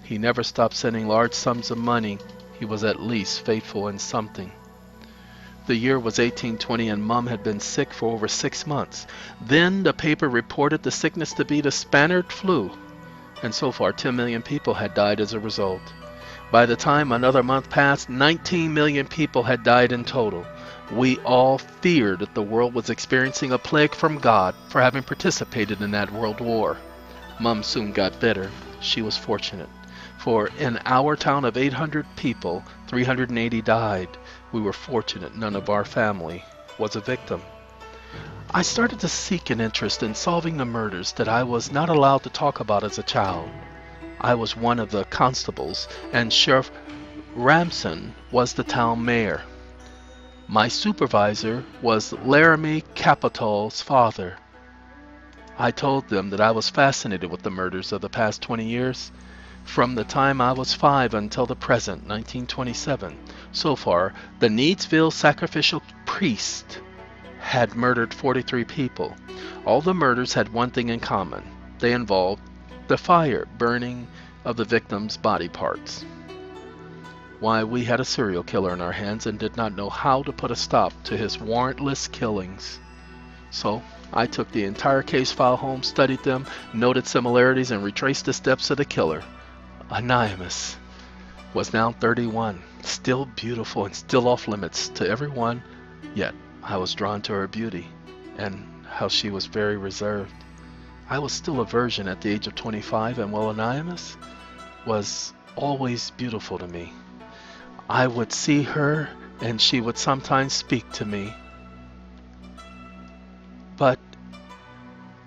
He never stopped sending large sums of money. He was at least faithful in something. The year was 1820 and Mum had been sick for over 6 months. Then the paper reported the sickness to be the Spanish flu, and so far 10 million people had died as a result. By the time another month passed, 19 million people had died in total. We all feared that the world was experiencing a plague from God for having participated in that world war. Mum soon got better. She was fortunate, for in our town of 800 people, 380 died. We were fortunate none of our family was a victim. I started to seek an interest in solving the murders that I was not allowed to talk about as a child. I was one of the constables, and Sheriff Ramson was the town mayor. My supervisor was Laramie Capitol's father. I told them that I was fascinated with the murders of the past 20 years, from the time I was 5 until the present, 1927. So far, the Needsville sacrificial priest had murdered 43 people. All the murders had one thing in common. They involved the fire burning of the victims' body parts. Why, we had a serial killer in our hands and did not know how to put a stop to his warrantless killings. So I took the entire case file home, studied them, noted similarities, and retraced the steps of the killer. Anonymous was now 31, still beautiful and still off limits to everyone, yet I was drawn to her beauty and how she was very reserved. I was still a virgin at the age of 25, and while Anonymous was always beautiful to me, I would see her and she would sometimes speak to me. But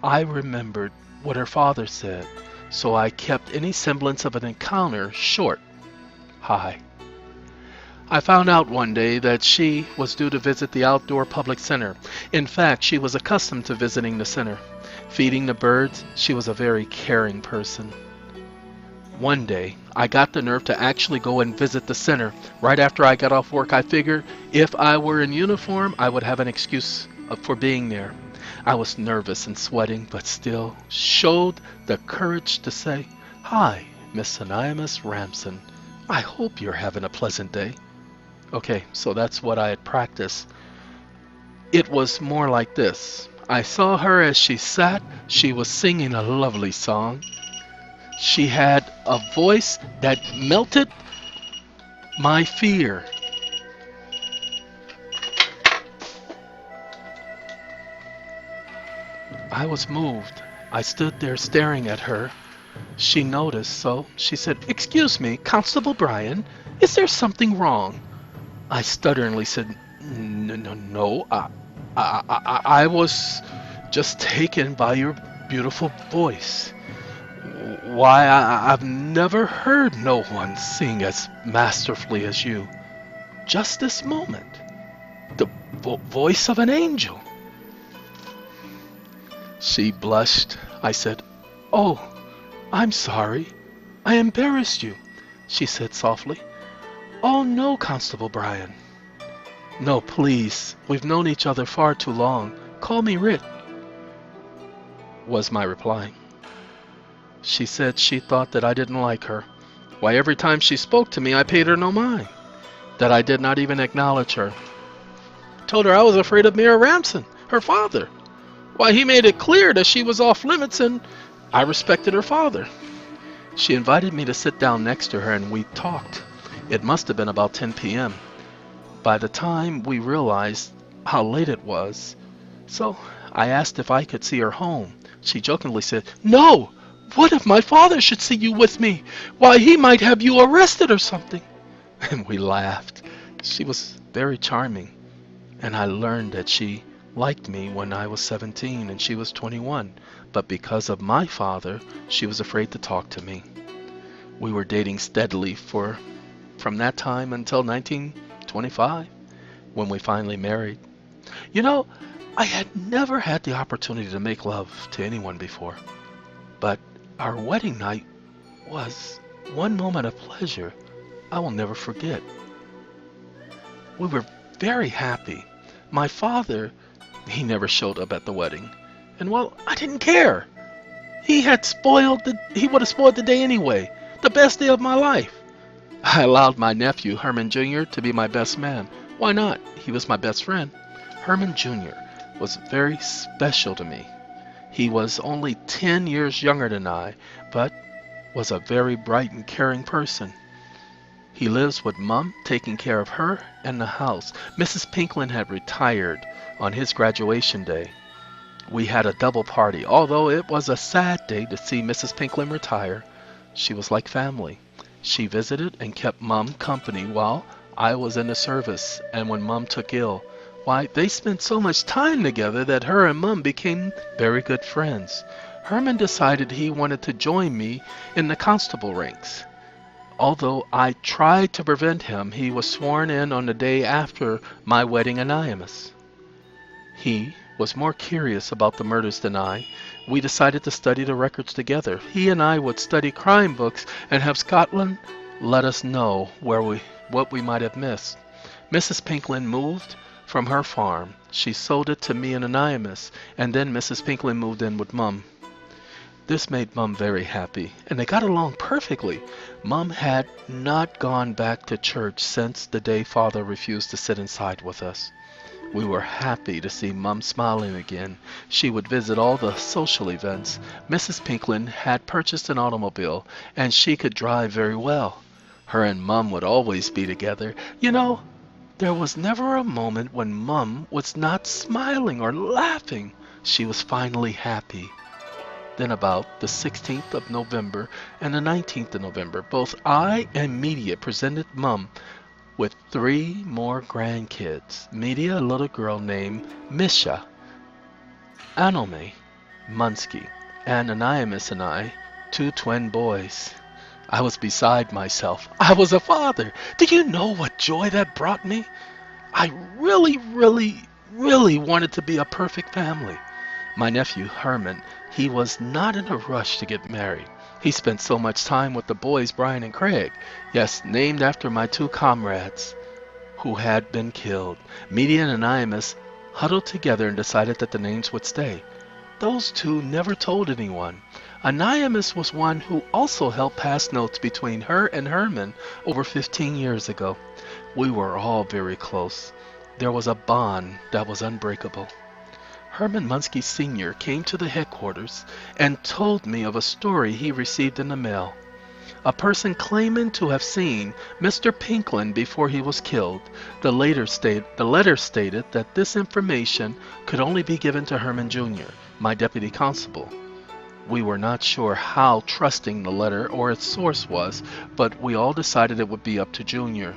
I remembered what her father said, so I kept any semblance of an encounter short. Hi. I found out one day that she was due to visit the outdoor public center. In fact, she was accustomed to visiting the center. Feeding the birds, she was a very caring person. One day, I got the nerve to actually go and visit the center. Right after I got off work, I figured if I were in uniform, I would have an excuse for being there. I was nervous and sweating, but still showed the courage to say, "Hi, Miss Anonymous Ramson. I hope you're having a pleasant day." Okay, so that's what I had practiced. It was more like this. I saw her as she sat. She was singing a lovely song. She had a voice that melted my fear. I was moved. I stood there staring at her. She noticed, so she said, "Excuse me, Constable Bryan, is there something wrong?" I stutteringly said, No, I was just taken by your beautiful voice. Why, I've never heard no one sing as masterfully as you. Just this moment, the voice of an angel." She blushed. I said, "Oh, I'm sorry. I embarrassed you," she said softly. "Oh no, Constable Bryan." "No, please. We've known each other far too long. Call me Rit," was my reply. She said she thought that I didn't like her. Why, every time she spoke to me, I paid her no mind. That I did not even acknowledge her. Told her I was afraid of Mayor Ramson, her father. Why, he made it clear that she was off limits and I respected her father. She invited me to sit down next to her and we talked. It must have been about 10 p.m. By the time we realized how late it was, so I asked if I could see her home. She jokingly said, "No! What if my father should see you with me? Why, he might have you arrested or something." And we laughed. She was very charming, and I learned that she liked me when I was 17 and she was 21, but because of my father, she was afraid to talk to me. We were dating steadily from that time until 1925, when we finally married. You know, I had never had the opportunity to make love to anyone before, but our wedding night was one moment of pleasure I will never forget. We were very happy. My father He never showed up at the wedding. And well, I didn't care. He would have spoiled the day anyway. The best day of my life. I allowed my nephew, Herman Jr., to be my best man. Why not? He was my best friend. Herman Jr. was very special to me. He was only 10 years younger than I, but was a very bright and caring person. He lives with Mom, taking care of her and the house. Mrs. Pinklin had retired on his graduation day. We had a double party. Although it was a sad day to see Mrs. Pinklin retire, she was like family. She visited and kept Mom company while I was in the service, and when Mom took ill, why, they spent so much time together that her and Mom became very good friends. Herman decided he wanted to join me in the constable ranks. Although I tried to prevent him, he was sworn in on the day after my wedding anonymous. He was more curious about the murders than I. We decided to study the records together. He and I would study crime books and have Scotland let us know what we might have missed. Mrs. Pinklin moved from her farm. She sold it to me and Anonymous, and then Mrs. Pinklin moved in with Mum. This made Mum very happy, and they got along perfectly. Mum had not gone back to church since the day Father refused to sit inside with us. We were happy to see Mum smiling again. She would visit all the social events. Mrs. Pinklin had purchased an automobile, and she could drive very well. Her and Mum would always be together. You know, there was never a moment when Mum was not smiling or laughing. She was finally happy. Then about the 16th of November and the 19th of November, both I and Media presented Mum with 3 more grandkids. Media, a little girl named Misha, Anome Munsky, and Anonymous and I, 2 twin boys. I was beside myself. I was a father. Do you know what joy that brought me? I really wanted to be a perfect family. My nephew, Herman, he was not in a rush to get married. He spent so much time with the boys, Brian and Craig. Yes, named after my 2 comrades who had been killed. Media and Anonymous huddled together and decided that the names would stay. Those 2 never told anyone. Anonymous was one who also helped pass notes between her and Herman over 15 years ago. We were all very close. There was a bond that was unbreakable. Herman Munsky Sr. came to the headquarters and told me of a story he received in the mail. A person claiming to have seen Mr. Pinklin before he was killed. The letter stated that this information could only be given to Herman Jr., my deputy constable. We were not sure how trusting the letter or its source was, but we all decided it would be up to Junior.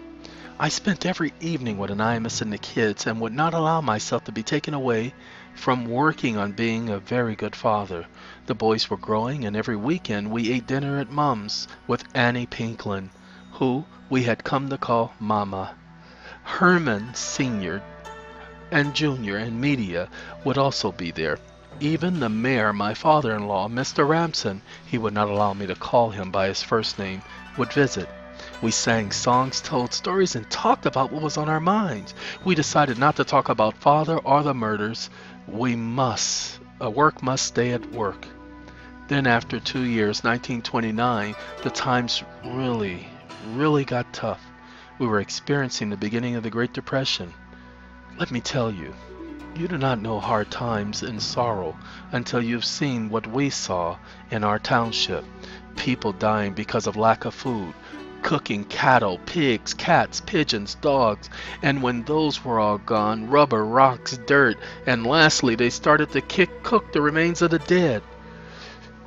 I spent every evening with Anonymous and the kids and would not allow myself to be taken away from working on being a very good father. The boys were growing, and every weekend we ate dinner at Mom's with Annie Pinklin, who we had come to call Mama. Herman Sr. and Junior and Media would also be there. Even the mayor, my father-in-law, Mr. Ramson, he would not allow me to call him by his first name, would visit. We sang songs, told stories, and talked about what was on our minds. We decided not to talk about Father or the murders. Work must stay at work. Then after 2 years, 1929, the times really got tough. We were experiencing the beginning of the Great Depression. Let me tell you, you do not know hard times and sorrow until you've seen what we saw in our township. People dying because of lack of food, cooking cattle, pigs, cats, pigeons, dogs, and when those were all gone, rubber, rocks, dirt, and lastly they started to cook the remains of the dead.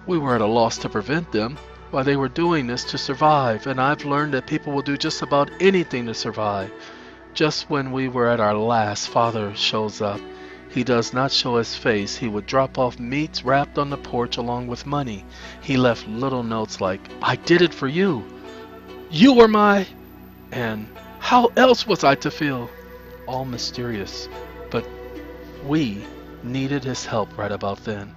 We were at a loss to prevent them while they were doing this to survive, and I've learned that people will do just about anything to survive. Just when we were at our last, Father shows up. He does not show his face. He would drop off meats wrapped on the porch along with money. He left little notes like, "I did it for you. You were my..." and "How else was I to feel?" All mysterious, but we needed his help right about then.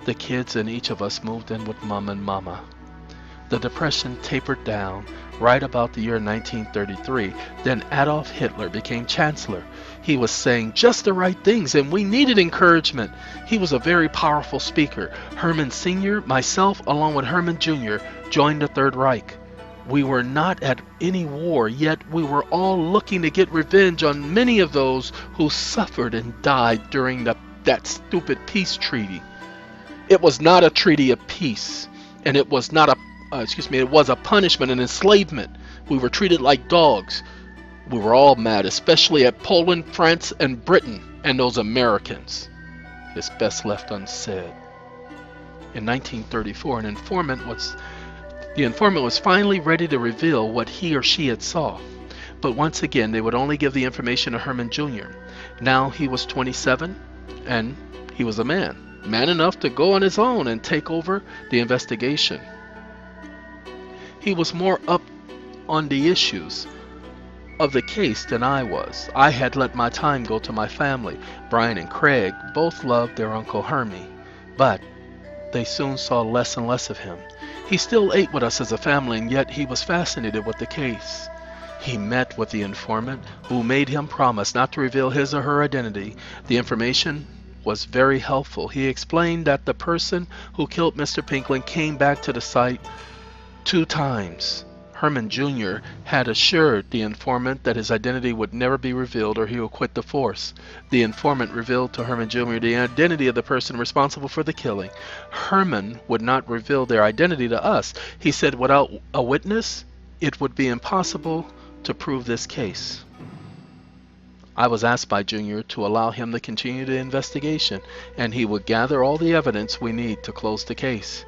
The kids and each of us moved in with Mom and Mama. The Depression tapered down right about the year 1933. Then Adolf Hitler became chancellor. He was saying just the right things, and we needed encouragement. He was a very powerful speaker. Herman Sr., myself, along with Herman Jr., joined the Third Reich. We were not at any war, yet we were all looking to get revenge on many of those who suffered and died during that stupid peace treaty. It was not a treaty of peace, and it was not it was a punishment and enslavement. We were treated like dogs. We were all mad, especially at Poland, France, and Britain, and those Americans. It's best left unsaid. In 1934, the informant was finally ready to reveal what he or she had saw. But once again, they would only give the information to Herman Jr. Now he was 27, and he was a man enough to go on his own and take over the investigation. He was more up on the issues of the case than I was. I had let my time go to my family. Brian and Craig both loved their Uncle Hermie, but they soon saw less and less of him. He still ate with us as a family, and yet he was fascinated with the case. He met with the informant, who made him promise not to reveal his or her identity. The information was very helpful. He explained that the person who killed Mr. Pinklin came back to the site 2 times. Herman Jr. had assured the informant that his identity would never be revealed or he would quit the force. The informant revealed to Herman Jr. the identity of the person responsible for the killing. Herman would not reveal their identity to us. He said without a witness, it would be impossible to prove this case. I was asked by Jr. to allow him to continue the investigation, and he would gather all the evidence we need to close the case.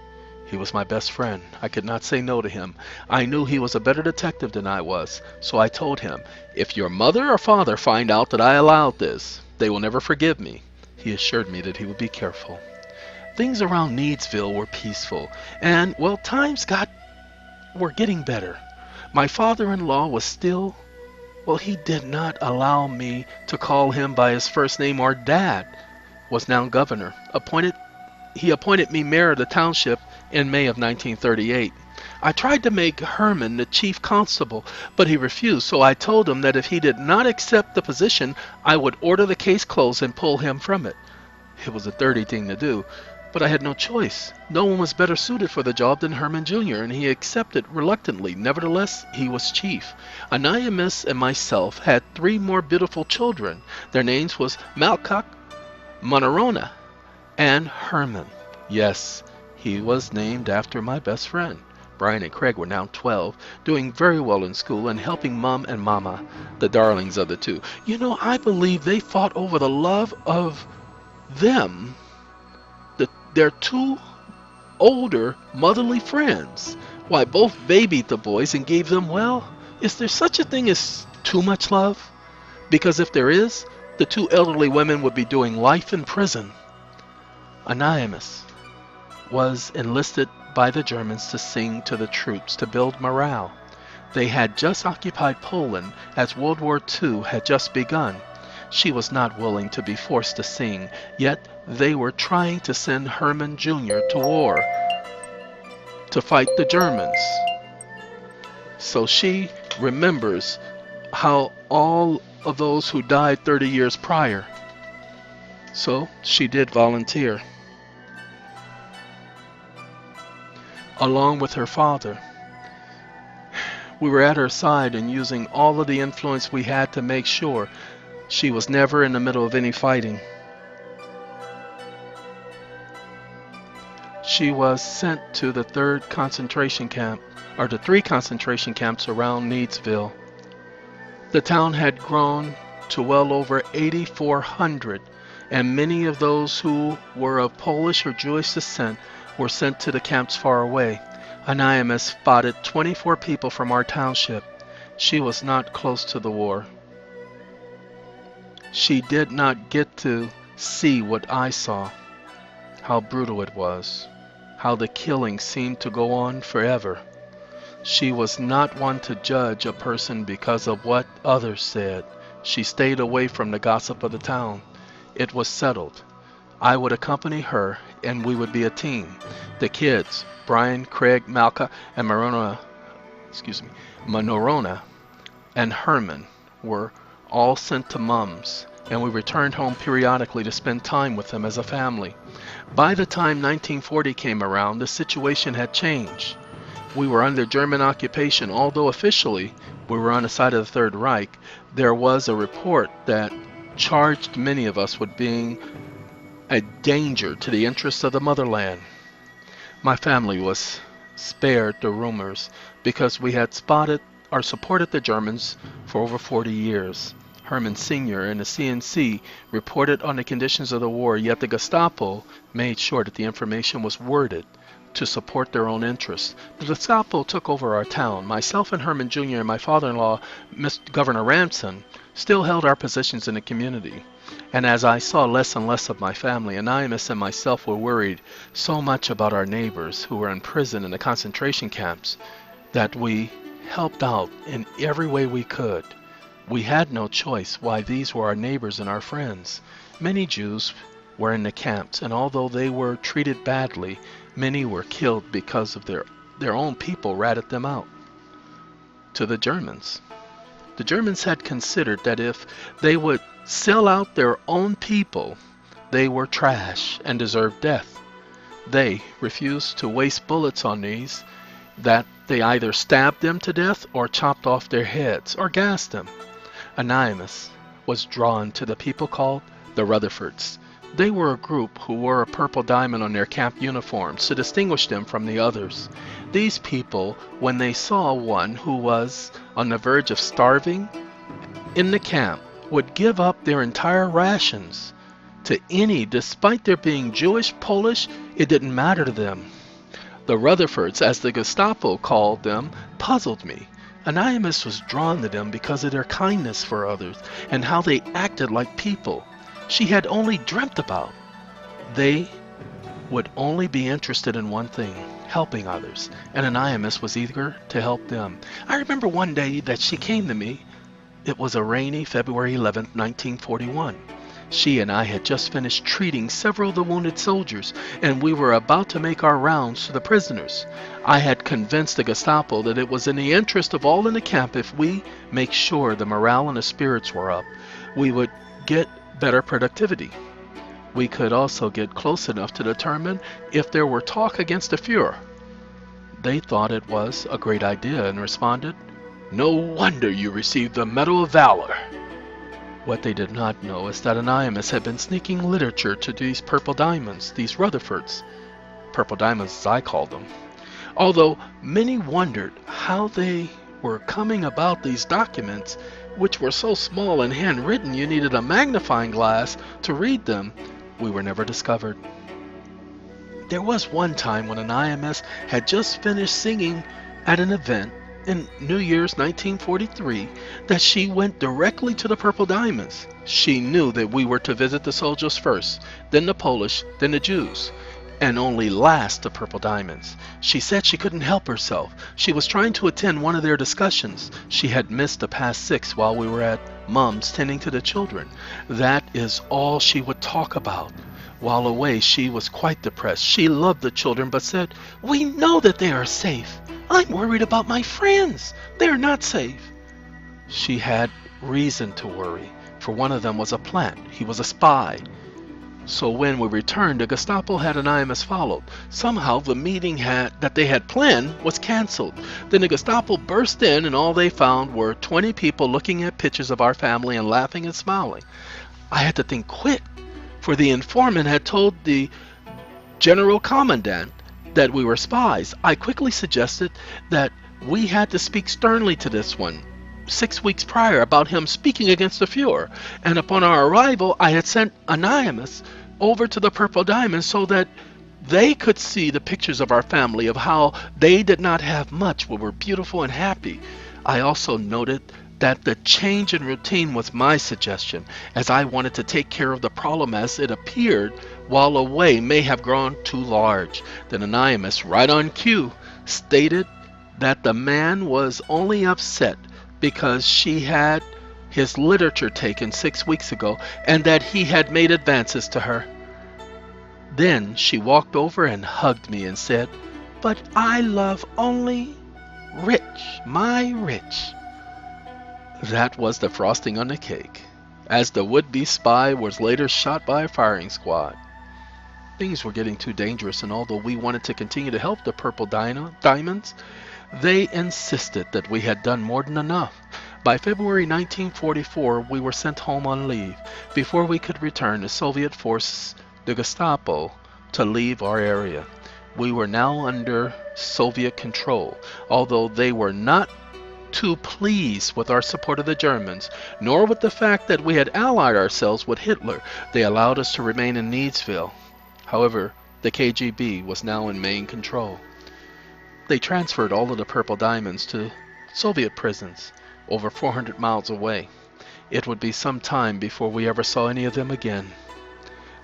He was my best friend. I could not say no to him. I knew he was a better detective than I was, so I told him, if your mother or father find out that I allowed this, they will never forgive me. He assured me that he would be careful. Things around Needsville were peaceful, and, well, times were getting better. My father-in-law was still, he did not allow me to call him by his first name. Our dad was now governor. He appointed me mayor of the township in May of 1938. I tried to make Herman the chief constable, but he refused, so I told him that if he did not accept the position, I would order the case closed and pull him from it. It was a dirty thing to do, but I had no choice. No one was better suited for the job than Herman Jr., and he accepted reluctantly. Nevertheless, he was chief. Anonymous and myself had 3 more beautiful children. Their names was Malcock, Monarona, and Herman. Yes, he was named after my best friend. Brian and Craig were now 12, doing very well in school and helping Mom and Mama, the darlings of the 2. I believe they fought over the love of them, their 2 older motherly friends. Why, both babied the boys and gave them, is there such a thing as too much love? Because if there is, the 2 elderly women would be doing life in prison. Anonymous was enlisted by the Germans to sing to the troops to build morale. They had just occupied Poland as World War II had just begun. She was not willing to be forced to sing, yet they were trying to send Herman Jr. to war to fight the Germans. So she remembers how all of those who died 30 years prior. So she did volunteer, along with her father. We were at her side and using all of the influence we had to make sure she was never in the middle of any fighting. She was sent to the 3rd concentration camp, or the 3 concentration camps around Needsville. The town had grown to well over 8,400, and many of those who were of Polish or Jewish descent were sent to the camps far away. Anonymous spotted 24 people from our township. She was not close to the war. She did not get to see what I saw, how brutal it was, how the killing seemed to go on forever. She was not one to judge a person because of what others said. She stayed away from the gossip of the town. It was settled. I would accompany her, and we would be a team. The kids, Brian, Craig, Malka, and Manorona, and Herman, were all sent to Mum's, and we returned home periodically to spend time with them as a family. By the time 1940 came around, the situation had changed. We were under German occupation, although officially we were on the side of the Third Reich. There was a report that charged many of us with being a danger to the interests of the motherland. My family was spared the rumors because we had spotted or supported the Germans for over 40 years. Herman Sr. and the CNC reported on the conditions of the war, yet the Gestapo made sure that the information was worded to support their own interests. The Gestapo took over our town. Myself and Herman Jr. and my father-in-law, Mr. Governor Ranson, still held our positions in the community. And as I saw less and less of my family, Anonymous and myself were worried so much about our neighbors who were in prison in the concentration camps that we helped out in every way we could. We had no choice why these were our neighbors and our friends. Many Jews were in the camps, and although they were treated badly, many were killed because of their own people ratted them out to the Germans. The Germans had considered that if they would sell out their own people, they were trash and deserved death. They refused to waste bullets on these, that they either stabbed them to death or chopped off their heads or gassed them. Anonymous was drawn to the people called the Rutherfords. They were a group who wore a purple diamond on their camp uniforms to distinguish them from the others. These people, when they saw one who was on the verge of starving in the camp, would give up their entire rations to any, despite their being Jewish, Polish, it didn't matter to them. The Rutherfords, as the Gestapo called them, puzzled me. Anonymous was drawn to them because of their kindness for others and how they acted like people she had only dreamt about. They would only be interested in one thing, helping others, and Anonymous was eager to help them. I remember one day that she came to me. It was a rainy February 11th, 1941. She and I had just finished treating several of the wounded soldiers, and we were about to make our rounds to the prisoners. I had convinced the Gestapo that it was in the interest of all in the camp if we make sure the morale and the spirits were up, we would get better productivity. We could also get close enough to determine if there were talk against the Fuhrer. They thought it was a great idea and responded, "No wonder you received the Medal of Valor." What they did not know is that Anonymous had been sneaking literature to these purple diamonds, these Rutherfords. Purple diamonds as I called them. Although many wondered how they were coming about these documents, which were so small and handwritten you needed a magnifying glass to read them, we were never discovered. There was one time when Anonymous had just finished singing at an event in New Year's 1943 that she went directly to the Purple Diamonds. She knew that we were to visit the soldiers first, then the Polish, then the Jews, and only last the Purple Diamonds. She said she couldn't help herself. She was trying to attend one of their discussions. She had missed the past 6 while we were at Mum's tending to the children. That is all she would talk about. While away, she was quite depressed. She loved the children, but said, "We know that they are safe. I'm worried about my friends. They are not safe." She had reason to worry, for one of them was a plant. He was a spy. So when we returned, the Gestapo had Anonymous followed. Somehow the meeting that they had planned was canceled. Then the Gestapo burst in, and all they found were 20 people looking at pictures of our family and laughing and smiling. I had to think quick, for the informant had told the General Commandant that we were spies. I quickly suggested that we had to speak sternly to this one 6 weeks prior about him speaking against the Fuhrer, and upon our arrival I had sent Anonymous over to the Purple Diamond so that they could see the pictures of our family, of how they did not have much but were beautiful and happy. I also noted that the change in routine was my suggestion, as I wanted to take care of the problem as it appeared while away may have grown too large. Then Anonymous, right on cue, stated that the man was only upset because she had his literature taken 6 weeks ago and that he had made advances to her. Then she walked over and hugged me and said, "But I love only Rich, my Rich." That was the frosting on the cake, as the would-be spy was later shot by a firing squad. Things were getting too dangerous, and although we wanted to continue to help the Purple Diamonds, they insisted that we had done more than enough. By February 1944, we were sent home on leave. Before we could return, the Soviet forces, the Gestapo, to leave our area. We were now under Soviet control, although they were not too pleased with our support of the Germans, nor with the fact that we had allied ourselves with Hitler. They allowed us to remain in Needsville. However, the KGB was now in main control. They transferred all of the Purple Diamonds to Soviet prisons over 400 miles away. It would be some time before we ever saw any of them again.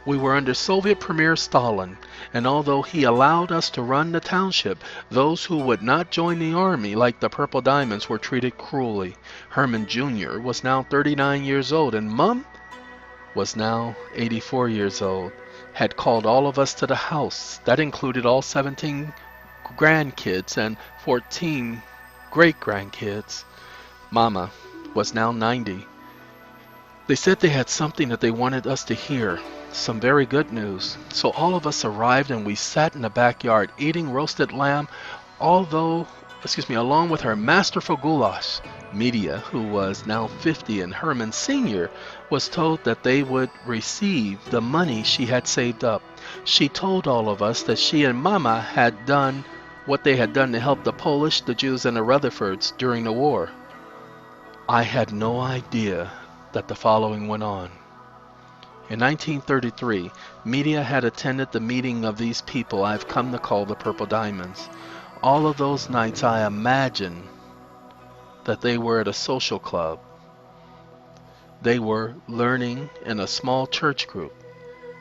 We were under Soviet Premier Stalin, and although he allowed us to run the township, those who would not join the army like the Purple Diamonds were treated cruelly. Herman Jr. was now 39 years old, and Mum was now 84 years old, had called all of us to the house. That included all 17 grandkids and 14 great-grandkids. Mama was now 90. They said they had something that they wanted us to hear, some very good news. So all of us arrived and we sat in the backyard eating roasted lamb, along with her masterful goulash. Media, who was now 50, and Herman Sr. was told that they would receive the money she had saved up. She told all of us that she and Mama had done what they had done to help the Polish, the Jews, and the Rutherfords during the war. I had no idea that the following went on. In 1933, media had attended the meeting of these people I've come to call the Purple Diamonds. All of those nights I imagine that they were at a social club. They were learning in a small church group.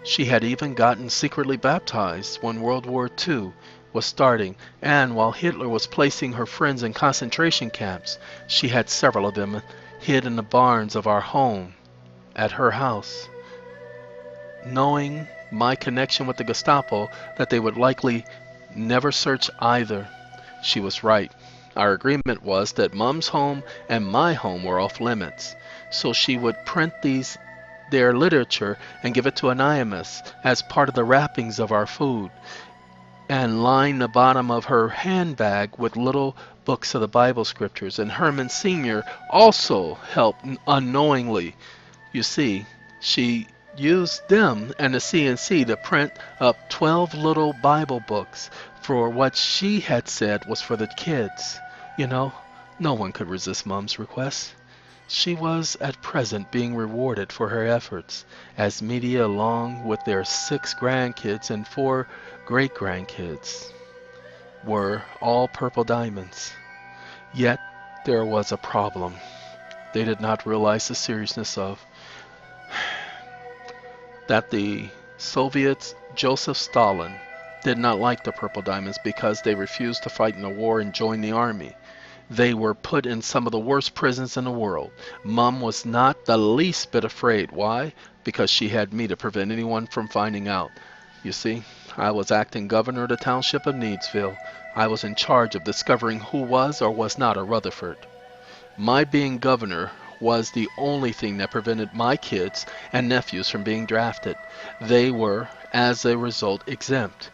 She had even gotten secretly baptized when World War II was starting, and while Hitler was placing her friends in concentration camps, she had several of them hid in the barns of our home at her house. Knowing my connection with the Gestapo, that they would likely never search either. She was right. Our agreement was that Mom's home and my home were off limits, so she would print their literature and give it to Anonymous as part of the wrappings of our food, and line the bottom of her handbag with little books of the Bible scriptures. And Herman Sr. also helped unknowingly. You see, she used them and the CNC to print up 12 little Bible books for what she had said was for the kids. You know, no one could resist Mom's request. She was at present being rewarded for her efforts, as media, along with their 6 grandkids and 4 great-grandkids, were all Purple Diamonds. Yet there was a problem they did not realize the seriousness of. That the Soviets, Joseph Stalin, did not like the Purple Diamonds because they refused to fight in the war and join the army. They were put in some of the worst prisons in the world. Mom was not the least bit afraid. Why? Because she had me to prevent anyone from finding out. You see, I was acting governor of the township of Needsville. I was in charge of discovering who was or was not a Rutherford. My being governor was the only thing that prevented my kids and nephews from being drafted. They were, as a result, exempt.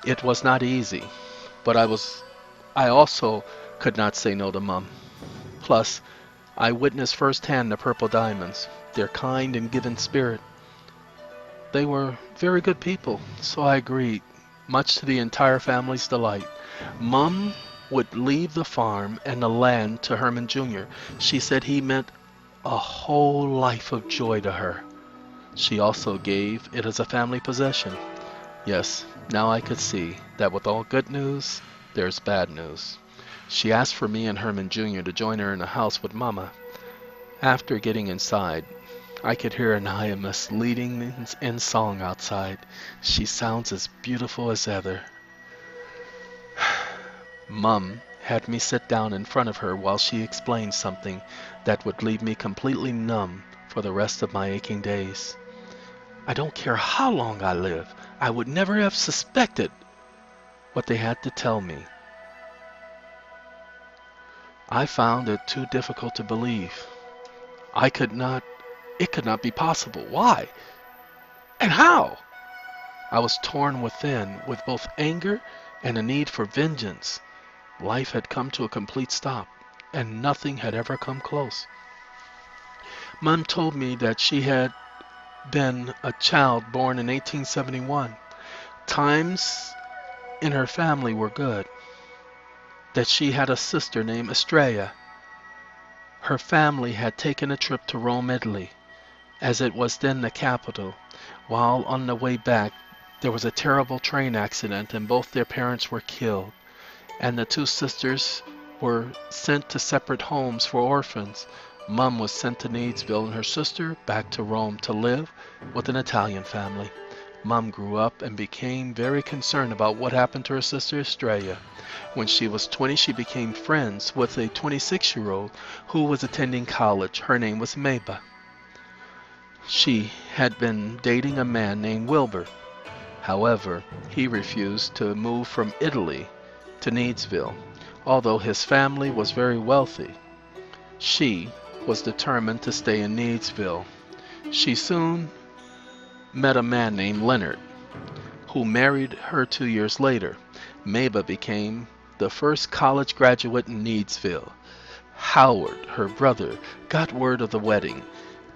It was not easy, but I also could not say no to Mom. Plus, I witnessed firsthand the Purple Diamonds, their kind and giving spirit. They were very good people, so I agreed, much to the entire family's delight. Mom would leave the farm and the land to Herman Jr. She said he meant a whole life of joy to her. She also gave it as a family possession. Yes, now I could see that with all good news, there's bad news. She asked for me and Herman Jr. to join her in the house with Mama. After getting inside, I could hear Anonymous leading in song outside. She sounds as beautiful as ever. Mum had me sit down in front of her while she explained something that would leave me completely numb for the rest of my aching days. I don't care how long I live, I would never have suspected what they had to tell me. I found it too difficult to believe. I could not, it could not be possible. Why? And how? I was torn within with both anger and a need for vengeance. Life had come to a complete stop, and nothing had ever come close. Mom told me that she had been a child born in 1871. Times in her family were good. That she had a sister named Estrella. Her family had taken a trip to Rome, Italy, as it was then the capital. While on the way back, there was a terrible train accident and both their parents were killed, and the two sisters were sent to separate homes for orphans. Mum was sent to Needsville and her sister back to Rome to live with an Italian family. Mum grew up and became very concerned about what happened to her sister Estrella. When she was 20, she became friends with a 26-year-old who was attending college. Her name was Maba. She had been dating a man named Wilbur. However, he refused to move from Italy to Needsville, although his family was very wealthy. She was determined to stay in Needsville. She soon met a man named Leonard, who married her 2 years later. Maba became the first college graduate in Needsville. Howard, her brother, got word of the wedding,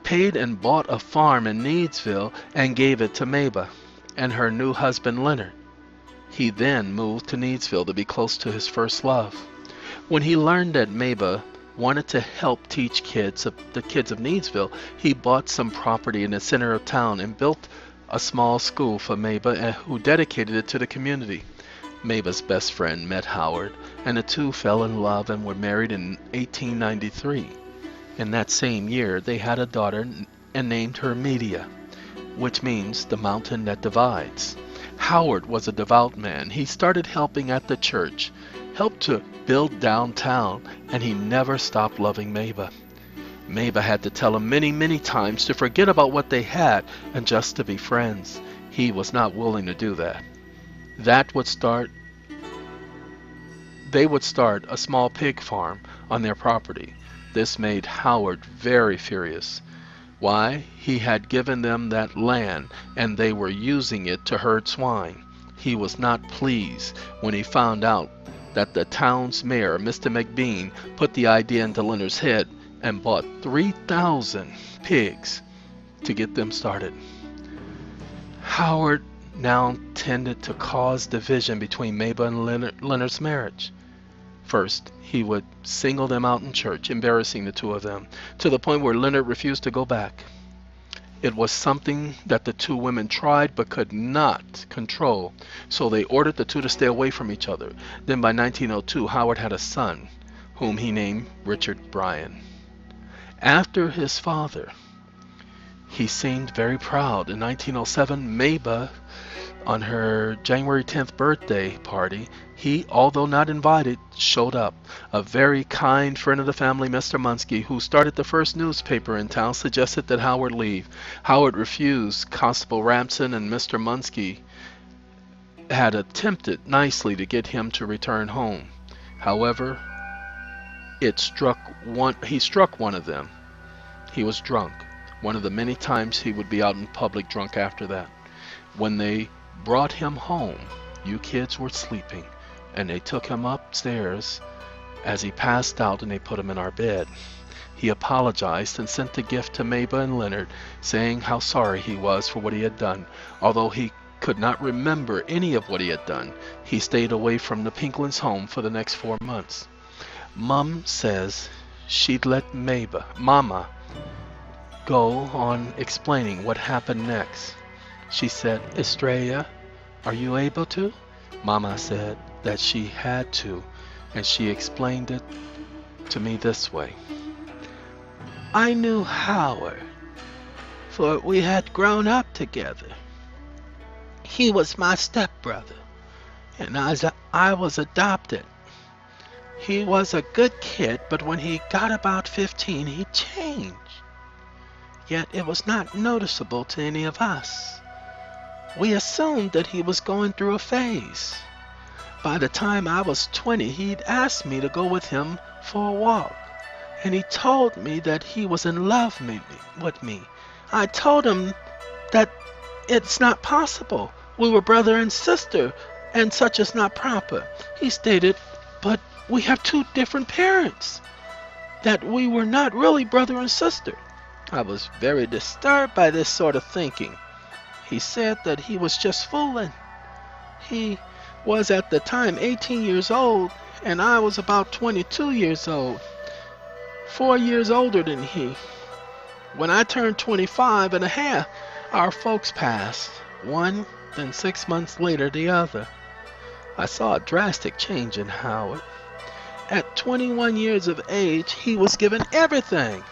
paid and bought a farm in Needsville, and gave it to Maba and her new husband Leonard. He then moved to Needsville to be close to his first love. When he learned that Maba wanted to help teach the kids of Needsville, he bought some property in the center of town and built a small school for Maba, who dedicated it to the community. Maba's best friend met Howard, and the two fell in love and were married in 1893. In that same year, they had a daughter and named her Media, which means the mountain that divides. Howard was a devout man. He started helping at the church, helped to build downtown, and he never stopped loving Maba. Maba had to tell him many, many times to forget about what they had and just to be friends. He was not willing to do that. They would start a small pig farm on their property. This made Howard very furious. Why? He had given them that land and they were using it to herd swine. He was not pleased when he found out that the town's mayor, Mr. McBean, put the idea into Leonard's head and bought 3,000 pigs to get them started. Howard now tended to cause division between Maba and Leonard's marriage. First, he would single them out in church, embarrassing the two of them, to the point where Leonard refused to go back. It was something that the two women tried but could not control, so they ordered the two to stay away from each other. Then by 1902, Howard had a son, whom he named Richard Bryan. After his father, he seemed very proud. In 1907, Maba, on her January 10th birthday party, he, although not invited, showed up. A very kind friend of the family, Mr. Munsky, who started the first newspaper in town, suggested that Howard leave. Howard refused. Constable Ramson and Mr. Munsky had attempted nicely to get him to return home. However, he struck one of them. He was drunk. One of the many times he would be out in public drunk after that. When they brought him home, you kids were sleeping, and they took him upstairs as he passed out and they put him in our bed. He apologized and sent a gift to Maba and Leonard, saying how sorry he was for what he had done. Although he could not remember any of what he had done, he stayed away from the Pinklins' home for the next 4 months. Mum says she'd let Mama, go on explaining what happened next. She said, "Estrella, are you able to?" Mama said that she had to, and she explained it to me this way. "I knew Howard, for we had grown up together. He was my stepbrother, and I was adopted. He was a good kid, but when he got about 15, he changed. yet it was not noticeable to any of us. We assumed that he was going through a phase. By the time I was 20, he'd asked me to go with him for a walk, and he told me that he was in love with me. I told him that it's not possible. We were brother and sister, and such is not proper. He stated, but we have two different parents, that we were not really brother and sister. I was very disturbed by this sort of thinking. He said that he was just fooling. He was at the time 18 years old, and I was about 22 years old, 4 years older than he. When I turned 25 and a half, our folks passed, one, then 6 months later the other. I saw a drastic change in Howard. At 21 years of age, he was given everything,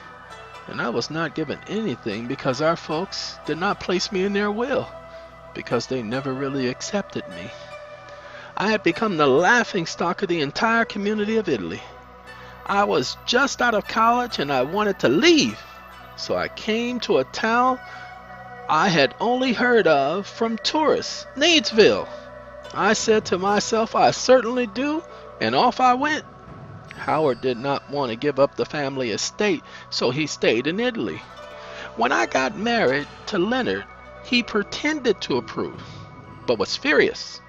and I was not given anything because our folks did not place me in their will, because they never really accepted me. I had become the laughingstock of the entire community of Italy. I was just out of college and I wanted to leave, so I came to a town I had only heard of from tourists, Needsville. I said to myself, I certainly do, and off I went. Howard did not want to give up the family estate, so he stayed in Italy. When I got married to Leonard, he pretended to approve, but was furious,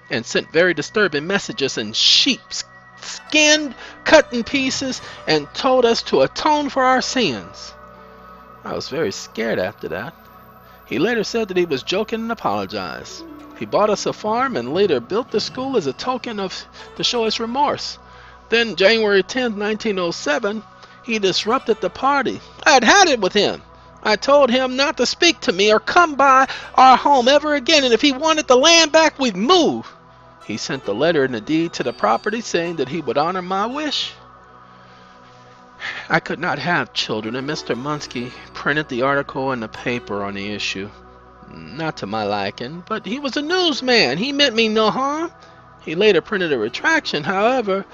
and sent very disturbing messages in sheep's skinned, cut in pieces, and told us to atone for our sins. I was very scared after that. He later said that he was joking and apologized. He bought us a farm and later built the school as a token to show his remorse. Then, January 10, 1907, he disrupted the party. I had it with him. I told him not to speak to me or come by our home ever again, and if he wanted the land back, we'd move. He sent the letter and the deed to the property saying that he would honor my wish. I could not have children, and Mr. Munsky printed the article in the paper on the issue. Not to my liking, but he was a newsman. He meant me no harm. He later printed a retraction, however.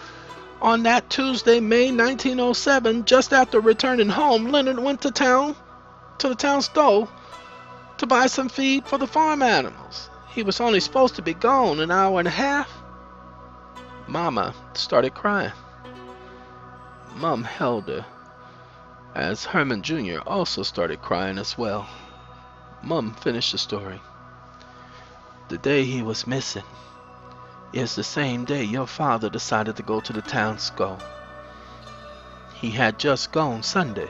On that Tuesday, May 1907, just after returning home, Leonard went to the town store, to buy some feed for the farm animals. He was only supposed to be gone an hour and a half. Mama started crying. Mom held her, as Herman Jr. also started crying as well. Mom finished the story. The day he was missing is the same day your father decided to go to the town school. He had just gone Sunday,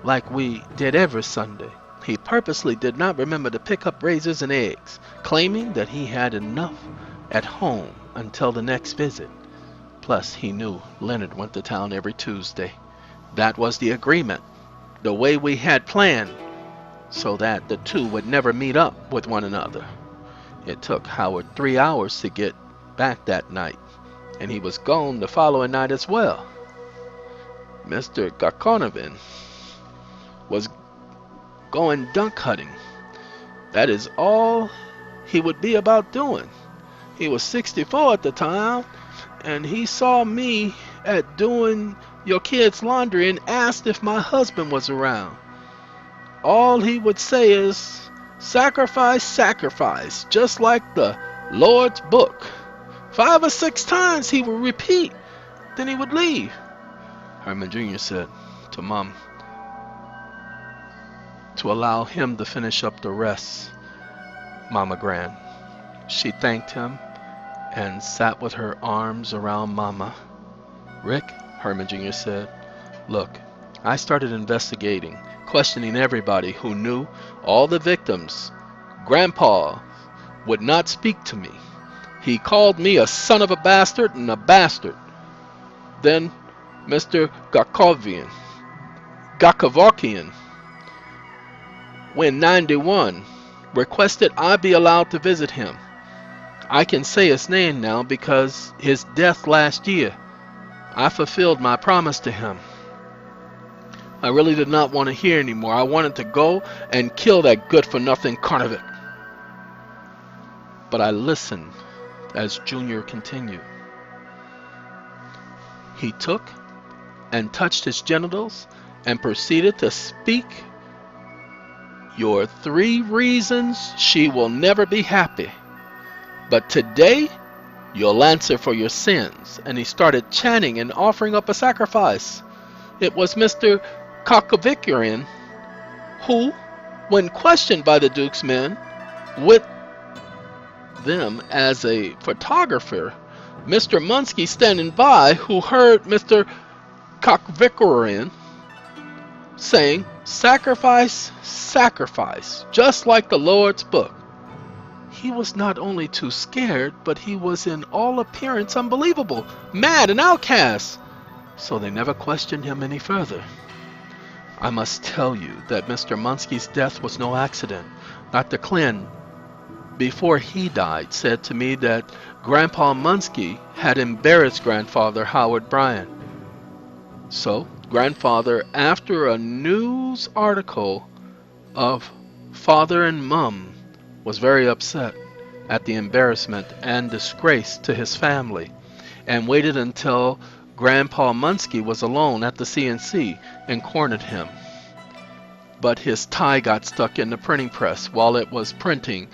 like we did every Sunday. He purposely did not remember to pick up razors and eggs, claiming that he had enough at home until the next visit. Plus, he knew Leonard went to town every Tuesday. That was the agreement, the way we had planned, so that the two would never meet up with one another. It took Howard 3 hours to get back that night, and he was gone the following night as well. Mr. Garkonovin was going dunk hunting. That is all he would be about doing. He was 64 at the time, and he saw me at doing your kids' laundry and asked if my husband was around. All he would say is, "Sacrifice, sacrifice," just like the Lord's book. 5 or 6 times he would repeat, then he would leave. Herman Jr. said to Mom to allow him to finish up the rest. Mama Gran. She thanked him and sat with her arms around Mama. "Rick," Herman Jr. said, "look, I started investigating, questioning everybody who knew, all the victims. Grandpa would not speak to me. He called me a son of a bastard and a bastard. Then Mr. Gakovakian, when 91, requested I be allowed to visit him. I can say his name now because his death last year. I fulfilled my promise to him. I really did not want to hear anymore. I wanted to go and kill that good-for-nothing Karnovic. But I listened as Junior continued. He took and touched his genitals and proceeded to speak your 3 reasons she will never be happy. But today, you'll answer for your sins. And he started chanting and offering up a sacrifice. It was Mr. Sacrafice who, when questioned by the Duke's men, with them as a photographer, Mr. Munski standing by, who heard Mr. Sacrafice saying, "Sacrifice, sacrifice," just like the Lord's book. He was not only too scared, but he was in all appearance unbelievable, mad, and outcast. So they never questioned him any further. I must tell you that Mr. Munski's death was no accident. Dr. Klin, before he died, said to me that Grandpa Munski had embarrassed Grandfather Howard Bryan. So, Grandfather, after a news article of Father and Mum, was very upset at the embarrassment and disgrace to his family, and waited until Grandpa Munski was alone at the CNC and cornered him. But his tie got stuck in the printing press while it was printing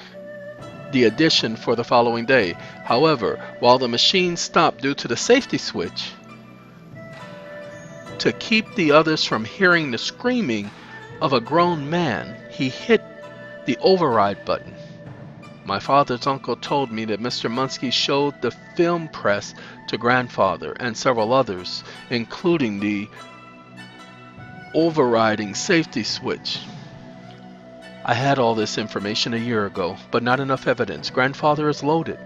the edition for the following day. However, while the machine stopped due to the safety switch, to keep the others from hearing the screaming of a grown man, he hit the override button. My father's uncle told me that Mr. Munski showed the film press to Grandfather and several others, including the overriding safety switch. I had all this information a year ago, but not enough evidence. Grandfather is loaded.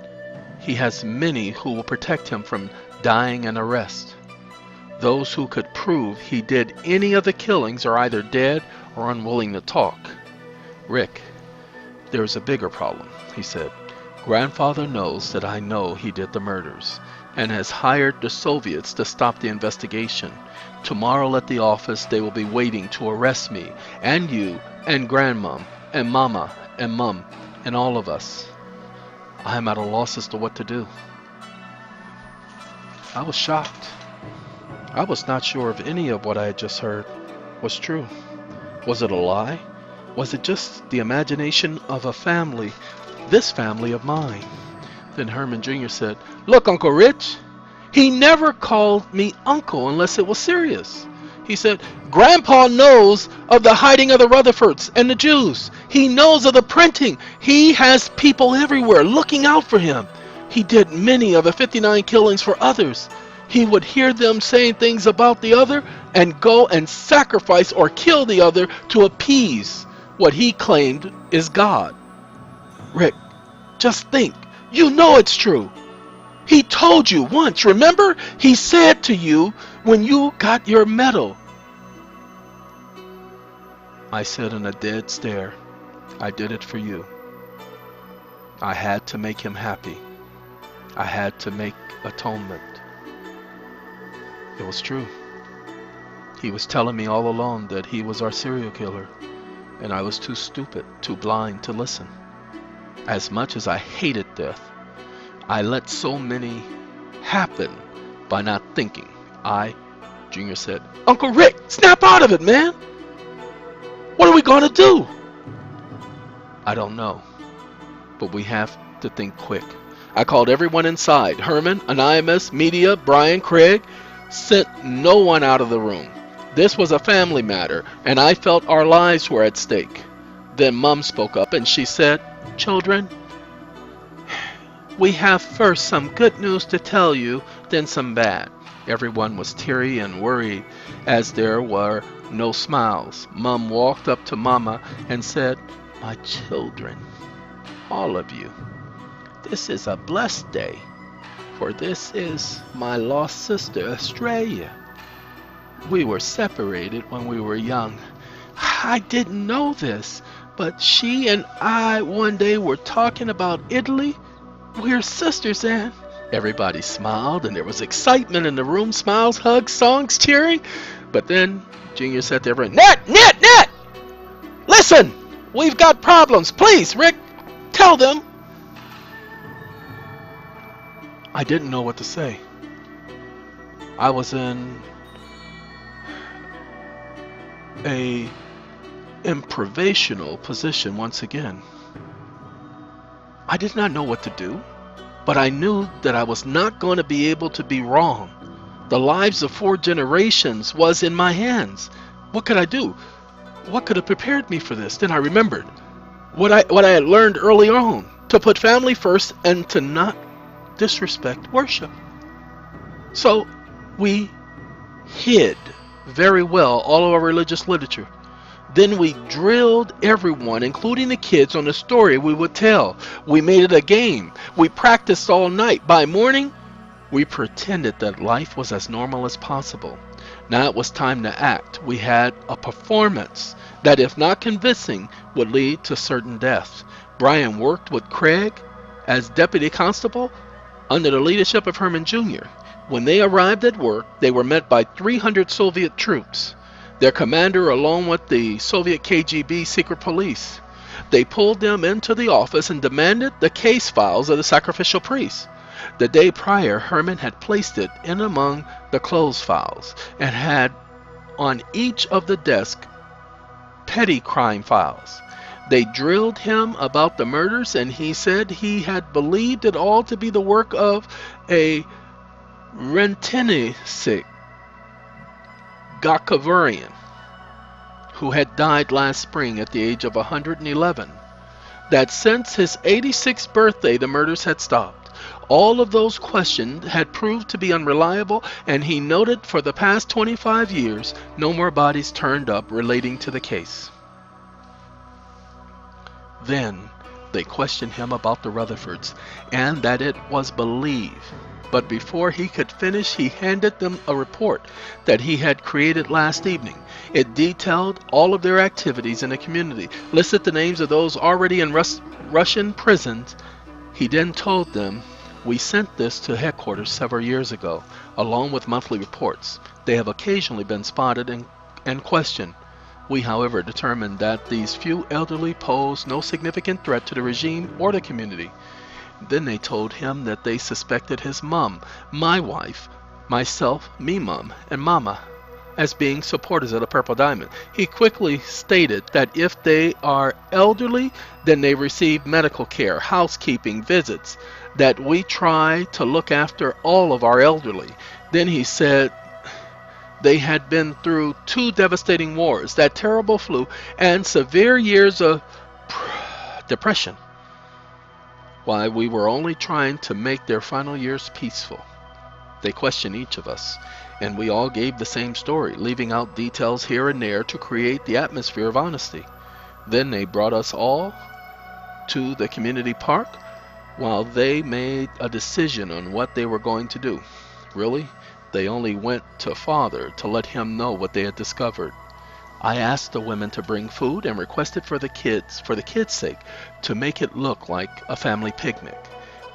He has many who will protect him from dying and arrest. Those who could prove he did any of the killings are either dead or unwilling to talk. Rick, there is a bigger problem, he said. Grandfather knows that I know he did the murders and has hired the Soviets to stop the investigation. Tomorrow at the office they will be waiting to arrest me and you and Grandmom and Mama and Mum and all of us. I am at a loss as to what to do. I was shocked. I was not sure if any of what I had just heard was true. Was it a lie? Was it just the imagination of a family, this family of mine? Then Herman Jr. said, "Look, Uncle Rich, he never called me uncle unless it was serious. He said, Grandpa knows of the hiding of the Rutherfords and the Jews. He knows of the printing. He has people everywhere looking out for him. He did many of the 59 killings for others. He would hear them saying things about the other and go and sacrifice or kill the other to appease what he claimed is God." Rick, just think. You know it's true. He told you once, remember? He said to you when you got your medal. I said in a dead stare, "I did it for you. I had to make him happy. I had to make atonement." It was true. He was telling me all along that he was our serial killer, and I was too stupid, too blind to listen. As much as I hated death, I let so many happen by not thinking. Junior said, "Uncle Rick, snap out of it, man! What are we going to do?" I don't know, but we have to think quick. I called everyone inside. Herman, Anonymous, Media, Brian, Craig. Sent no one out of the room. This was a family matter, and I felt our lives were at stake. Then Mum spoke up and she said, "Children, we have first some good news to tell you, then some bad." Everyone was teary and worried as there were no smiles. Mum walked up to Mama and said, "My children, all of you, this is a blessed day, for this is my lost sister, Australia. We were separated when we were young. I didn't know this, but she and I one day were talking about Italy. We're sisters, and..." Everybody smiled, and there was excitement in the room. Smiles, hugs, songs, cheering. But then Junior said to everyone, Net! Listen! We've got problems. Please, Rick, tell them." I didn't know what to say. I was in a improvisational position once again. I did not know what to do, but I knew that I was not going to be able to be wrong. The lives of 4 generations was in my hands. What could I do? What could have prepared me for this? Then I remembered what I had learned early on, to put family first and to not disrespect worship. So we hid very well all of our religious literature. Then we drilled everyone, including the kids, on the story we would tell. We made it a game. We practiced all night. By morning, we pretended that life was as normal as possible. Now it was time to act. We had a performance that, if not convincing, would lead to certain death. Brian worked with Craig as deputy constable under the leadership of Herman Jr. When they arrived at work, they were met by 300 Soviet troops, their commander along with the Soviet KGB secret police. They pulled them into the office and demanded the case files of the sacrificial priest. The day prior, Herman had placed it in among the closed files and had on each of the desks petty crime files. They drilled him about the murders, and he said he had believed it all to be the work of a Rentenisic Gakavarian who had died last spring at the age of 111. That since his 86th birthday the murders had stopped. All of those questioned had proved to be unreliable, and he noted for the past 25 years no more bodies turned up relating to the case. Then they questioned him about the Rutherfords, and that it was believed. But before he could finish, he handed them a report that he had created last evening. It detailed all of their activities in the community, listed the names of those already in Russian prisons. He then told them, "We sent this to headquarters several years ago, along with monthly reports. They have occasionally been spotted and questioned. We, however, determined that these few elderly posed no significant threat to the regime or the community." Then they told him that they suspected his mom, my wife, myself, me mom, and mama as being supporters of the Purple Diamond. He quickly stated that if they are elderly, then they receive medical care, housekeeping, visits, that we try to look after all of our elderly. Then he said they had been through 2 devastating wars, that terrible flu, and severe years of depression. Why, we were only trying to make their final years peaceful. They questioned each of us, and we all gave the same story, leaving out details here and there to create the atmosphere of honesty. Then they brought us all to the community park while they made a decision on what they were going to do. Really, they only went to Father to let him know what they had discovered. I asked the women to bring food and requested for the kids' sake, to make it look like a family picnic.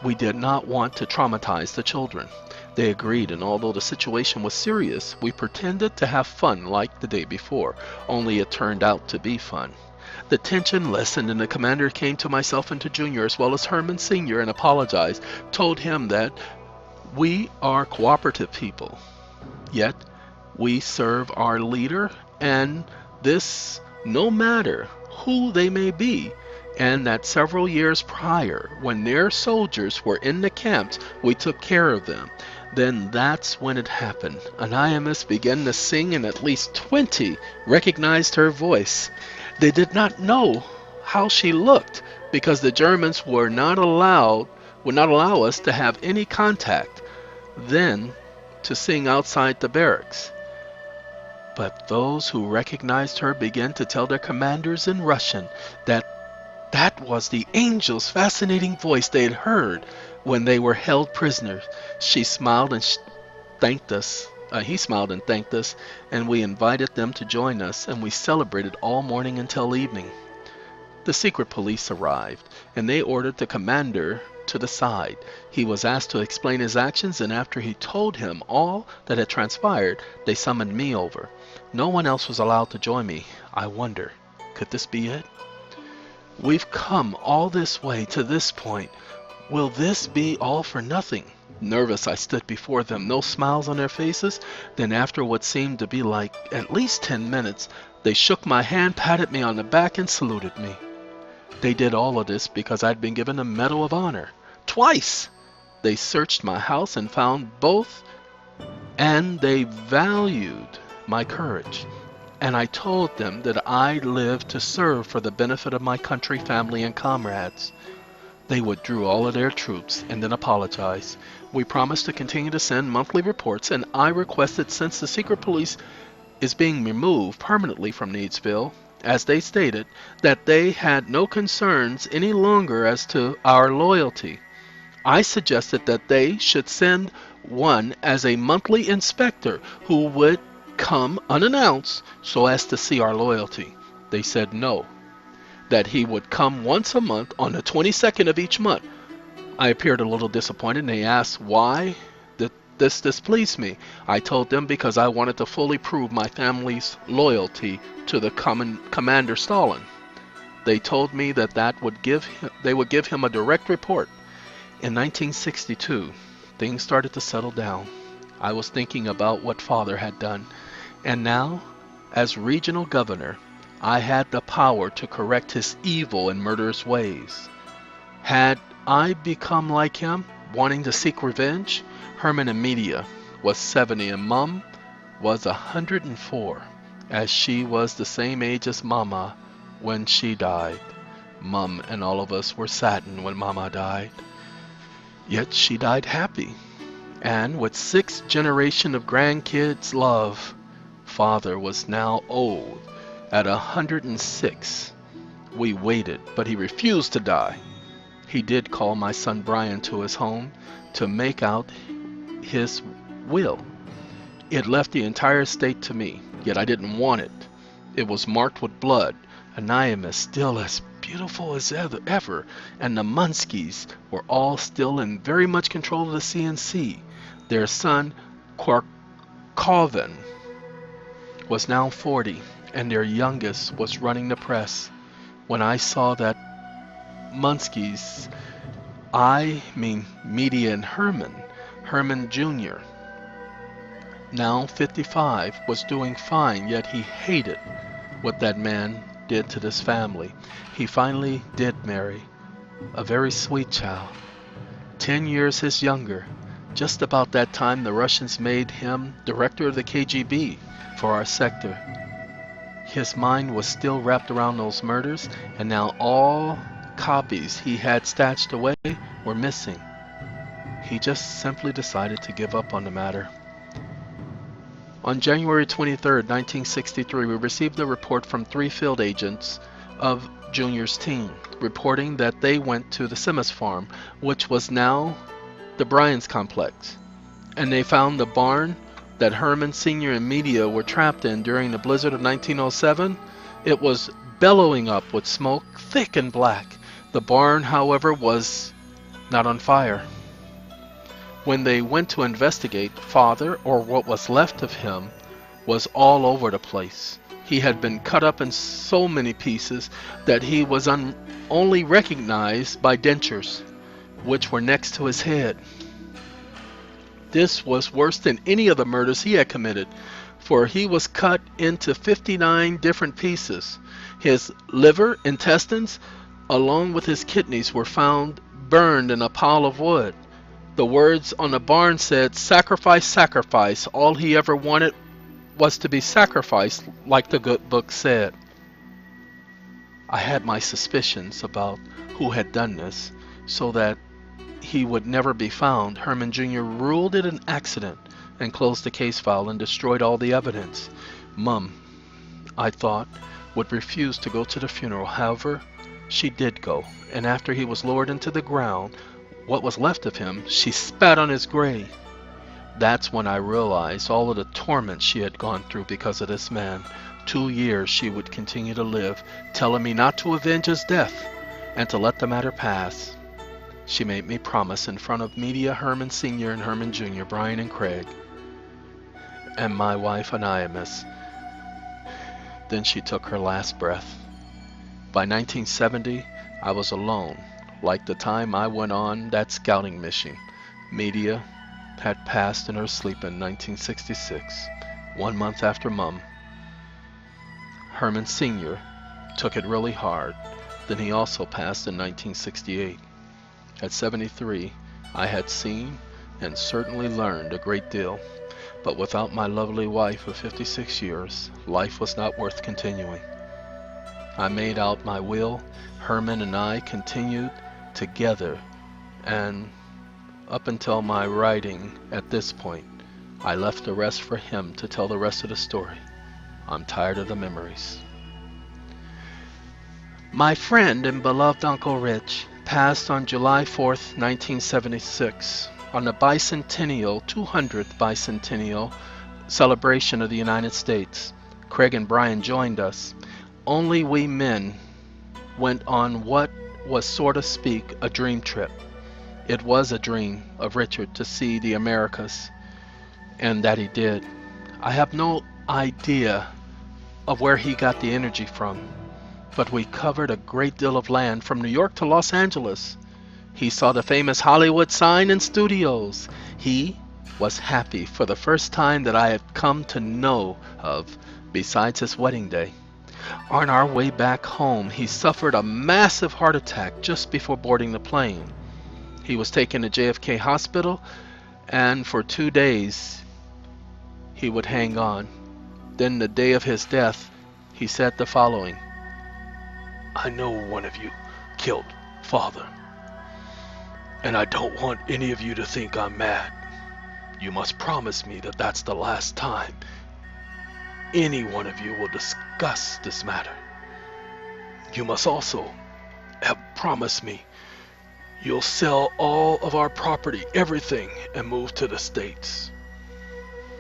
We did not want to traumatize the children. They agreed, and although the situation was serious, we pretended to have fun like the day before, only it turned out to be fun. The tension lessened, and the commander came to myself and to Junior as well as Herman Sr. and apologized, told him that we are cooperative people, yet we serve our leader, and this no matter who they may be, and that several years prior, when their soldiers were in the camps, we took care of them. Then that's when it happened. An IMS began to sing, and at least 20 recognized her voice. They did not know how she looked because the Germans would not allow us to have any contact then to sing outside the barracks. But those who recognized her began to tell their commanders in Russian that was the angel's fascinating voice they had heard when they were held prisoners. She smiled and thanked us. He smiled and thanked us, and we invited them to join us, and we celebrated all morning until evening. The secret police arrived, and they ordered the commander to the side. He was asked to explain his actions, and after he told him all that had transpired, they summoned me over. No one else was allowed to join me. I wonder, could this be it? We've come all this way to this point. Will this be all for nothing? Nervous, I stood before them, no smiles on their faces. Then after what seemed to be like at least 10 minutes, They shook my hand, patted me on the back, and saluted me. They did all of this because I'd been given a Medal of Honor. Twice! They searched my house and found both, and they valued my courage. And I told them that I lived to serve for the benefit of my country, family, and comrades. They withdrew all of their troops and then apologized. We promised to continue to send monthly reports, and I requested, since the secret police is being removed permanently from Needsville, as they stated, that they had no concerns any longer as to our loyalty. I suggested that they should send one as a monthly inspector who would come unannounced so as to see our loyalty. They said no, that he would come once a month on the 22nd of each month. I appeared a little disappointed, and they asked why this displeased me. I told them because I wanted to fully prove my family's loyalty to the Commander Stalin. They told me that they would give him a direct report. In 1962, things started to settle down. I was thinking about what Father had done, and now, as regional governor, I had the power to correct his evil and murderous ways. Had I become like him, wanting to seek revenge? Herman Amelia was 70 and Mum was 104, as she was the same age as Mama when she died. Mum and all of us were saddened when Mama died. Yet she died happy, and with 6 generations of grandkids' love. Father was now old, at 106. We waited, but he refused to die. He did call my son Brian to his home to make out his will. It left the entire estate to me, yet I didn't want it. It was marked with blood. Anonymous still as beautiful as ever, and the Munskys were all still in very much control of the CNC. Their son, Kvarkovin, was now 40, and their youngest was running the press. When I saw that Munskys, Media and Herman Jr., now 55, was doing fine, yet he hated what that man did to this family. He finally did marry a very sweet child, 10 years his younger. Just about that time, the Russians made him director of the KGB for our sector. His mind was still wrapped around those murders, and now all copies he had stashed away were missing. He just simply decided to give up on the matter. On January 23, 1963, we received a report from 3 field agents of Junior's team, reporting that they went to the Simmons farm, which was now the Bryans complex, and they found the barn that Herman Sr. and Media were trapped in during the blizzard of 1907. It was bellowing up with smoke, thick and black. The barn, however, was not on fire. When they went to investigate, Father, or what was left of him, was all over the place. He had been cut up in so many pieces that he was only recognized by dentures, which were next to his head. This was worse than any of the murders he had committed, for he was cut into 59 different pieces. His liver, intestines, along with his kidneys, were found burned in a pile of wood. The words on the barn said, "Sacrifice, sacrifice." All he ever wanted was to be sacrificed, like the good book said. I had my suspicions about who had done this, so that he would never be found. Herman Jr. ruled it an accident and closed the case file and destroyed all the evidence. Mum, I thought, would refuse to go to the funeral. However, she did go, and after he was lowered into the ground, what was left of him, she spat on his grave. That's when I realized all of the torment she had gone through because of this man. 2 years she would continue to live, telling me not to avenge his death and to let the matter pass. She made me promise in front of Media, Herman Sr. and Herman Jr., Brian and Craig, and my wife Anonymous. Then she took her last breath. By 1970, I was alone, like the time I went on that scouting mission. Media had passed in her sleep in 1966, 1 month after Mum. Herman Sr., took it really hard. Then he also passed in 1968. At 73, I had seen and certainly learned a great deal, but without my lovely wife of 56 years, life was not worth continuing. I made out my will. Herman and I continued together, and up until my writing at this point, I left the rest for him to tell the rest of the story. I'm tired of the memories. My friend and beloved Uncle Rich passed on July 4th, 1976, on the bicentennial, 200th bicentennial celebration of the United States. Craig and Brian joined us. Only we men went on what was, so to speak, a dream trip. It was a dream of Richard to see the Americas, and that he did. I have no idea of where he got the energy from, but we covered a great deal of land from New York to Los Angeles. He saw the famous Hollywood sign and studios. He was happy for the first time that I had come to know of, besides his wedding day. On our way back home, he suffered a massive heart attack just before boarding the plane. He was taken to JFK Hospital, and for 2 days he would hang on. Then the day of his death, he said the following: "I know one of you killed Father, and I don't want any of you to think I'm mad. You must promise me that that's the last time any one of you will discuss this matter. You must also have promised me you'll sell all of our property, everything, and move to the States.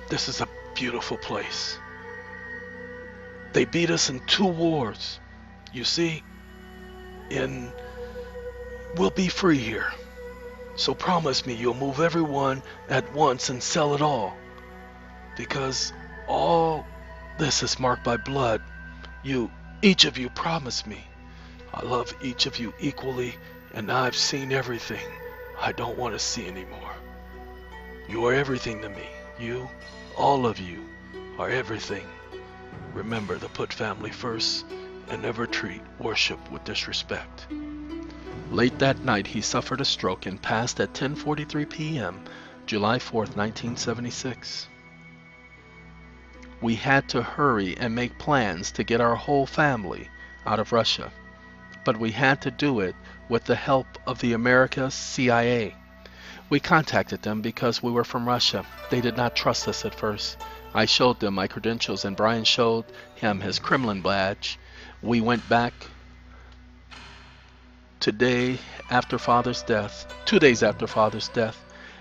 This is a beautiful place. They beat us in 2 wars, you see, and we'll be free here. So promise me you'll move everyone at once and sell it all, because all this is marked by blood. Each of you promise me. I love each of you equally, and I've seen everything I don't want to see anymore. You are everything to me. You, all of you, are everything. Remember to put family first and never treat worship with disrespect." Late that night, he suffered a stroke and passed at 10:43 p.m., July 4th, 1976. We had to hurry and make plans to get our whole family out of Russia, but we had to do it with the help of the America's CIA. We contacted them because we were from Russia. They did not trust us at first. I showed them my credentials, and Brian showed him his Kremlin badge. We went back 2 days after Father's death,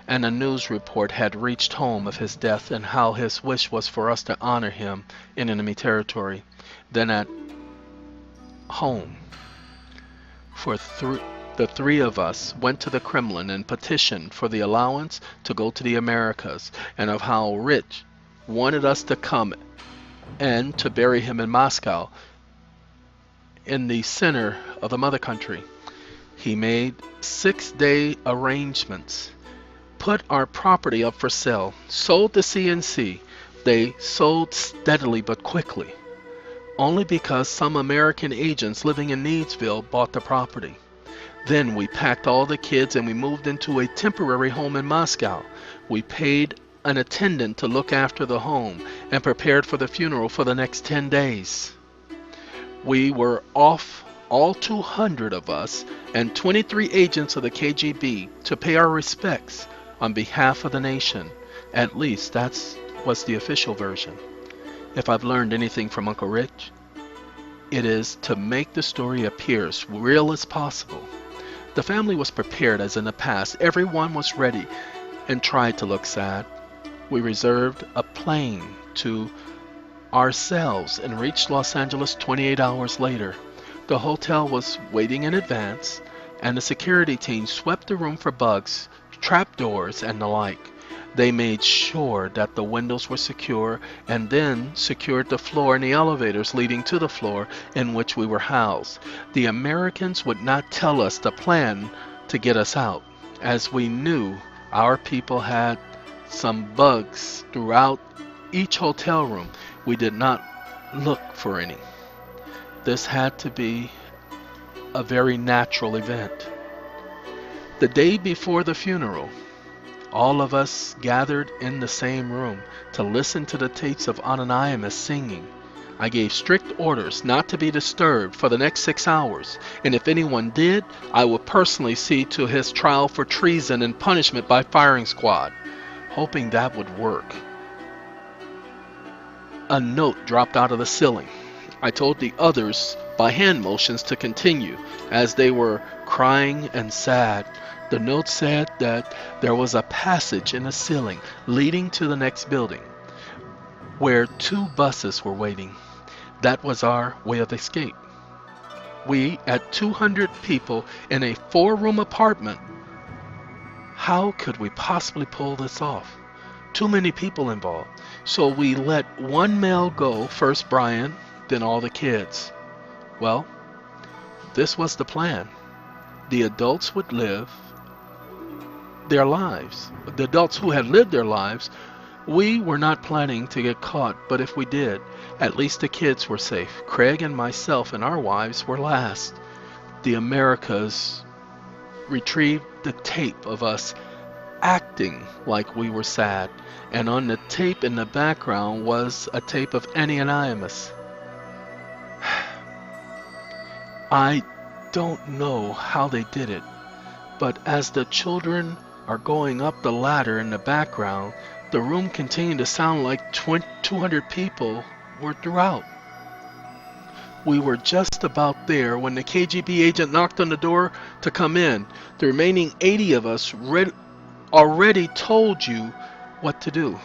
and a news report had reached home of his death and how his wish was for us to honor him in enemy territory. Then at home, the 3 of us went to the Kremlin and petitioned for the allowance to go to the Americas, and of how Rich wanted us to come and to bury him in Moscow, in the center of the mother country. He made 6-day arrangements, put our property up for sale, sold the CNC. They sold steadily but quickly, only because some American agents living in Needsville bought the property. Then we packed all the kids and we moved into a temporary home in Moscow. We paid an attendant to look after the home and prepared for the funeral for the next 10 days. We were off, all 200 of us and 23 agents of the KGB, to pay our respects on behalf of the nation. At least that was the official version. If I've learned anything from Uncle Rich, it is to make the story appear as real as possible. The family was prepared as in the past. Everyone was ready and tried to look sad. We reserved a plane to ourselves and reached Los Angeles 28 hours later. The hotel was waiting in advance, and the security team swept the room for bugs, trapdoors, and the like. They made sure that the windows were secure and then secured the floor and the elevators leading to the floor in which we were housed. The Americans would not tell us the plan to get us out, as we knew our people had some bugs throughout each hotel room. We did not look for any. This had to be a very natural event. The day before the funeral, all of us gathered in the same room to listen to the tapes of Ananias singing. I gave strict orders not to be disturbed for the next 6 hours, and if anyone did, I would personally see to his trial for treason and punishment by firing squad, hoping that would work. A note dropped out of the ceiling. I told the others by hand motions to continue, as they were crying and sad. The note said that there was a passage in the ceiling leading to the next building, where 2 buses were waiting. That was our way of escape. We, at 200 people in a 4-room apartment, how could we possibly pull this off? Too many people involved. So we let one male go, first Brian, then all the kids. Well, this was the plan. The adults would live their lives. The adults who had lived their lives, we were not planning to get caught, but if we did, at least the kids were safe. Craig and myself and our wives were last. The Americas retrieved the tape of us acting like we were sad, and on the tape in the background was a tape of Ananias. I don't know how they did it, but as the children are going up the ladder in the background, the room continued to sound like 200 people were throughout. We were just about there when the KGB agent knocked on the door to come in. The remaining 80 of us already told you what to do.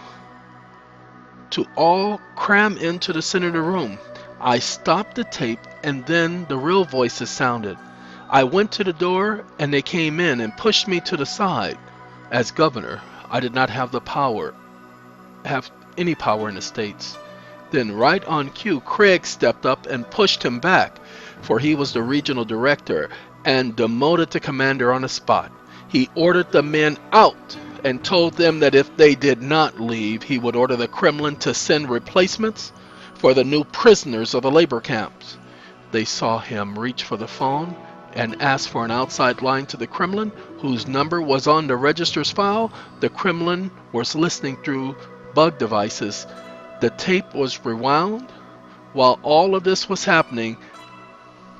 To all cram into the center of the room. I stopped the tape and then the real voices sounded. I went to the door and they came in and pushed me to the side. As governor, I did not have any power in the States. Then right on cue, Craig stepped up and pushed him back, for he was the regional director, and demoted the commander on the spot. He ordered the men out and told them that if they did not leave, he would order the Kremlin to send replacements for the new prisoners of the labor camps. They saw him reach for the phone and ask for an outside line to the Kremlin, whose number was on the register's file. The Kremlin was listening through bug devices. The tape was rewound. While all of this was happening,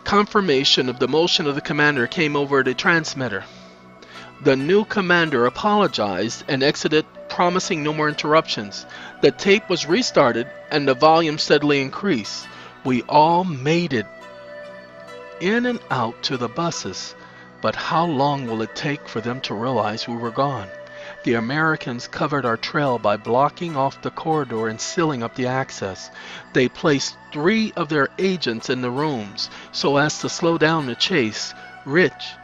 confirmation of the motion of the commander came over the transmitter. The new commander apologized and exited, promising no more interruptions. The tape was restarted and the volume steadily increased. We all made it in and out to the buses, but how long will it take for them to realize we were gone? The Americans covered our trail by blocking off the corridor and sealing up the access. They placed 3 of their agents in the rooms so as to slow down the chase. Rich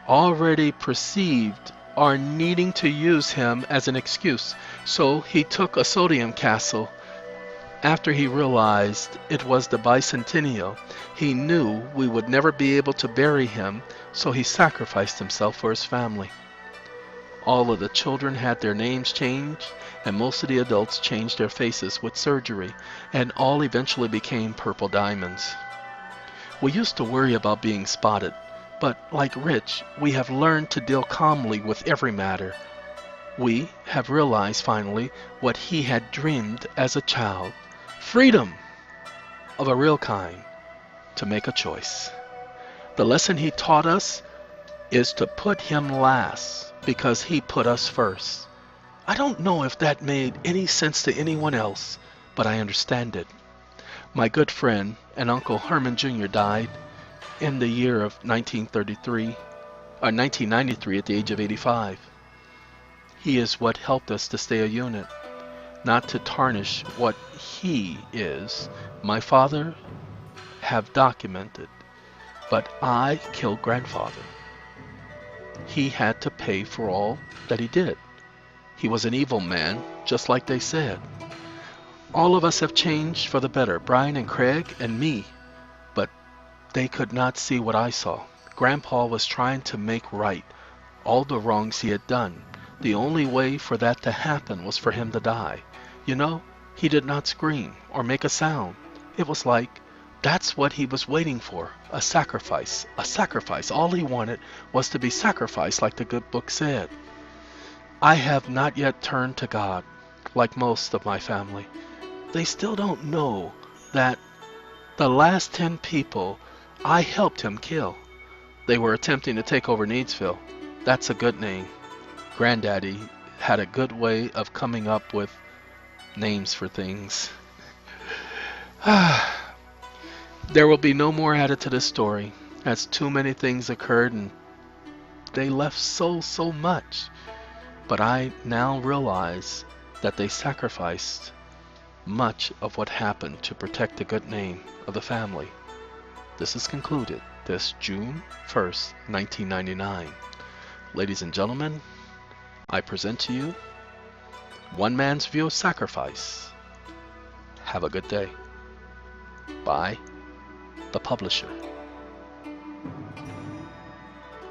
already perceived our needing to use him as an excuse, so he took a sodium capsule. After he realized it was the bicentennial, he knew we would never be able to bury him, so he sacrificed himself for his family. All of the children had their names changed, and most of the adults changed their faces with surgery, and all eventually became purple diamonds. We used to worry about being spotted, but like Rich, we have learned to deal calmly with every matter. We have realized finally what he had dreamed as a child. Freedom of a real kind, to make a choice. The lesson he taught us is to put him last because he put us first. I don't know if that made any sense to anyone else, but I understand it. My good friend and Uncle Herman Jr. died in the year of 1993 at the age of 85. He is what helped us to stay a unit. Not to tarnish what he is, my father have documented, but I killed grandfather. He had to pay for all that he did. He was an evil man, just like they said. All of us have changed for the better, Brian and Craig and me, but they could not see what I saw. Grandpa was trying to make right all the wrongs he had done. The only way for that to happen was for him to die. You know, he did not scream or make a sound. It was like That's what he was waiting for, a sacrifice. A sacrifice. All he wanted was to be sacrificed like the good book said. I have not yet turned to God like most of my family. They still don't know that the last 10 people I helped him kill. They were attempting to take over Needsville. That's a good name. Granddaddy had a good way of coming up with names for things. There will be no more added to this story, as too many things occurred and they left so much. But I now realize that they sacrificed much of what happened to protect the good name of the family. This is concluded this June 1st, 1999. Ladies and gentlemen, I present to you One Man's View of Sacrifice. Have a good day. By the publisher.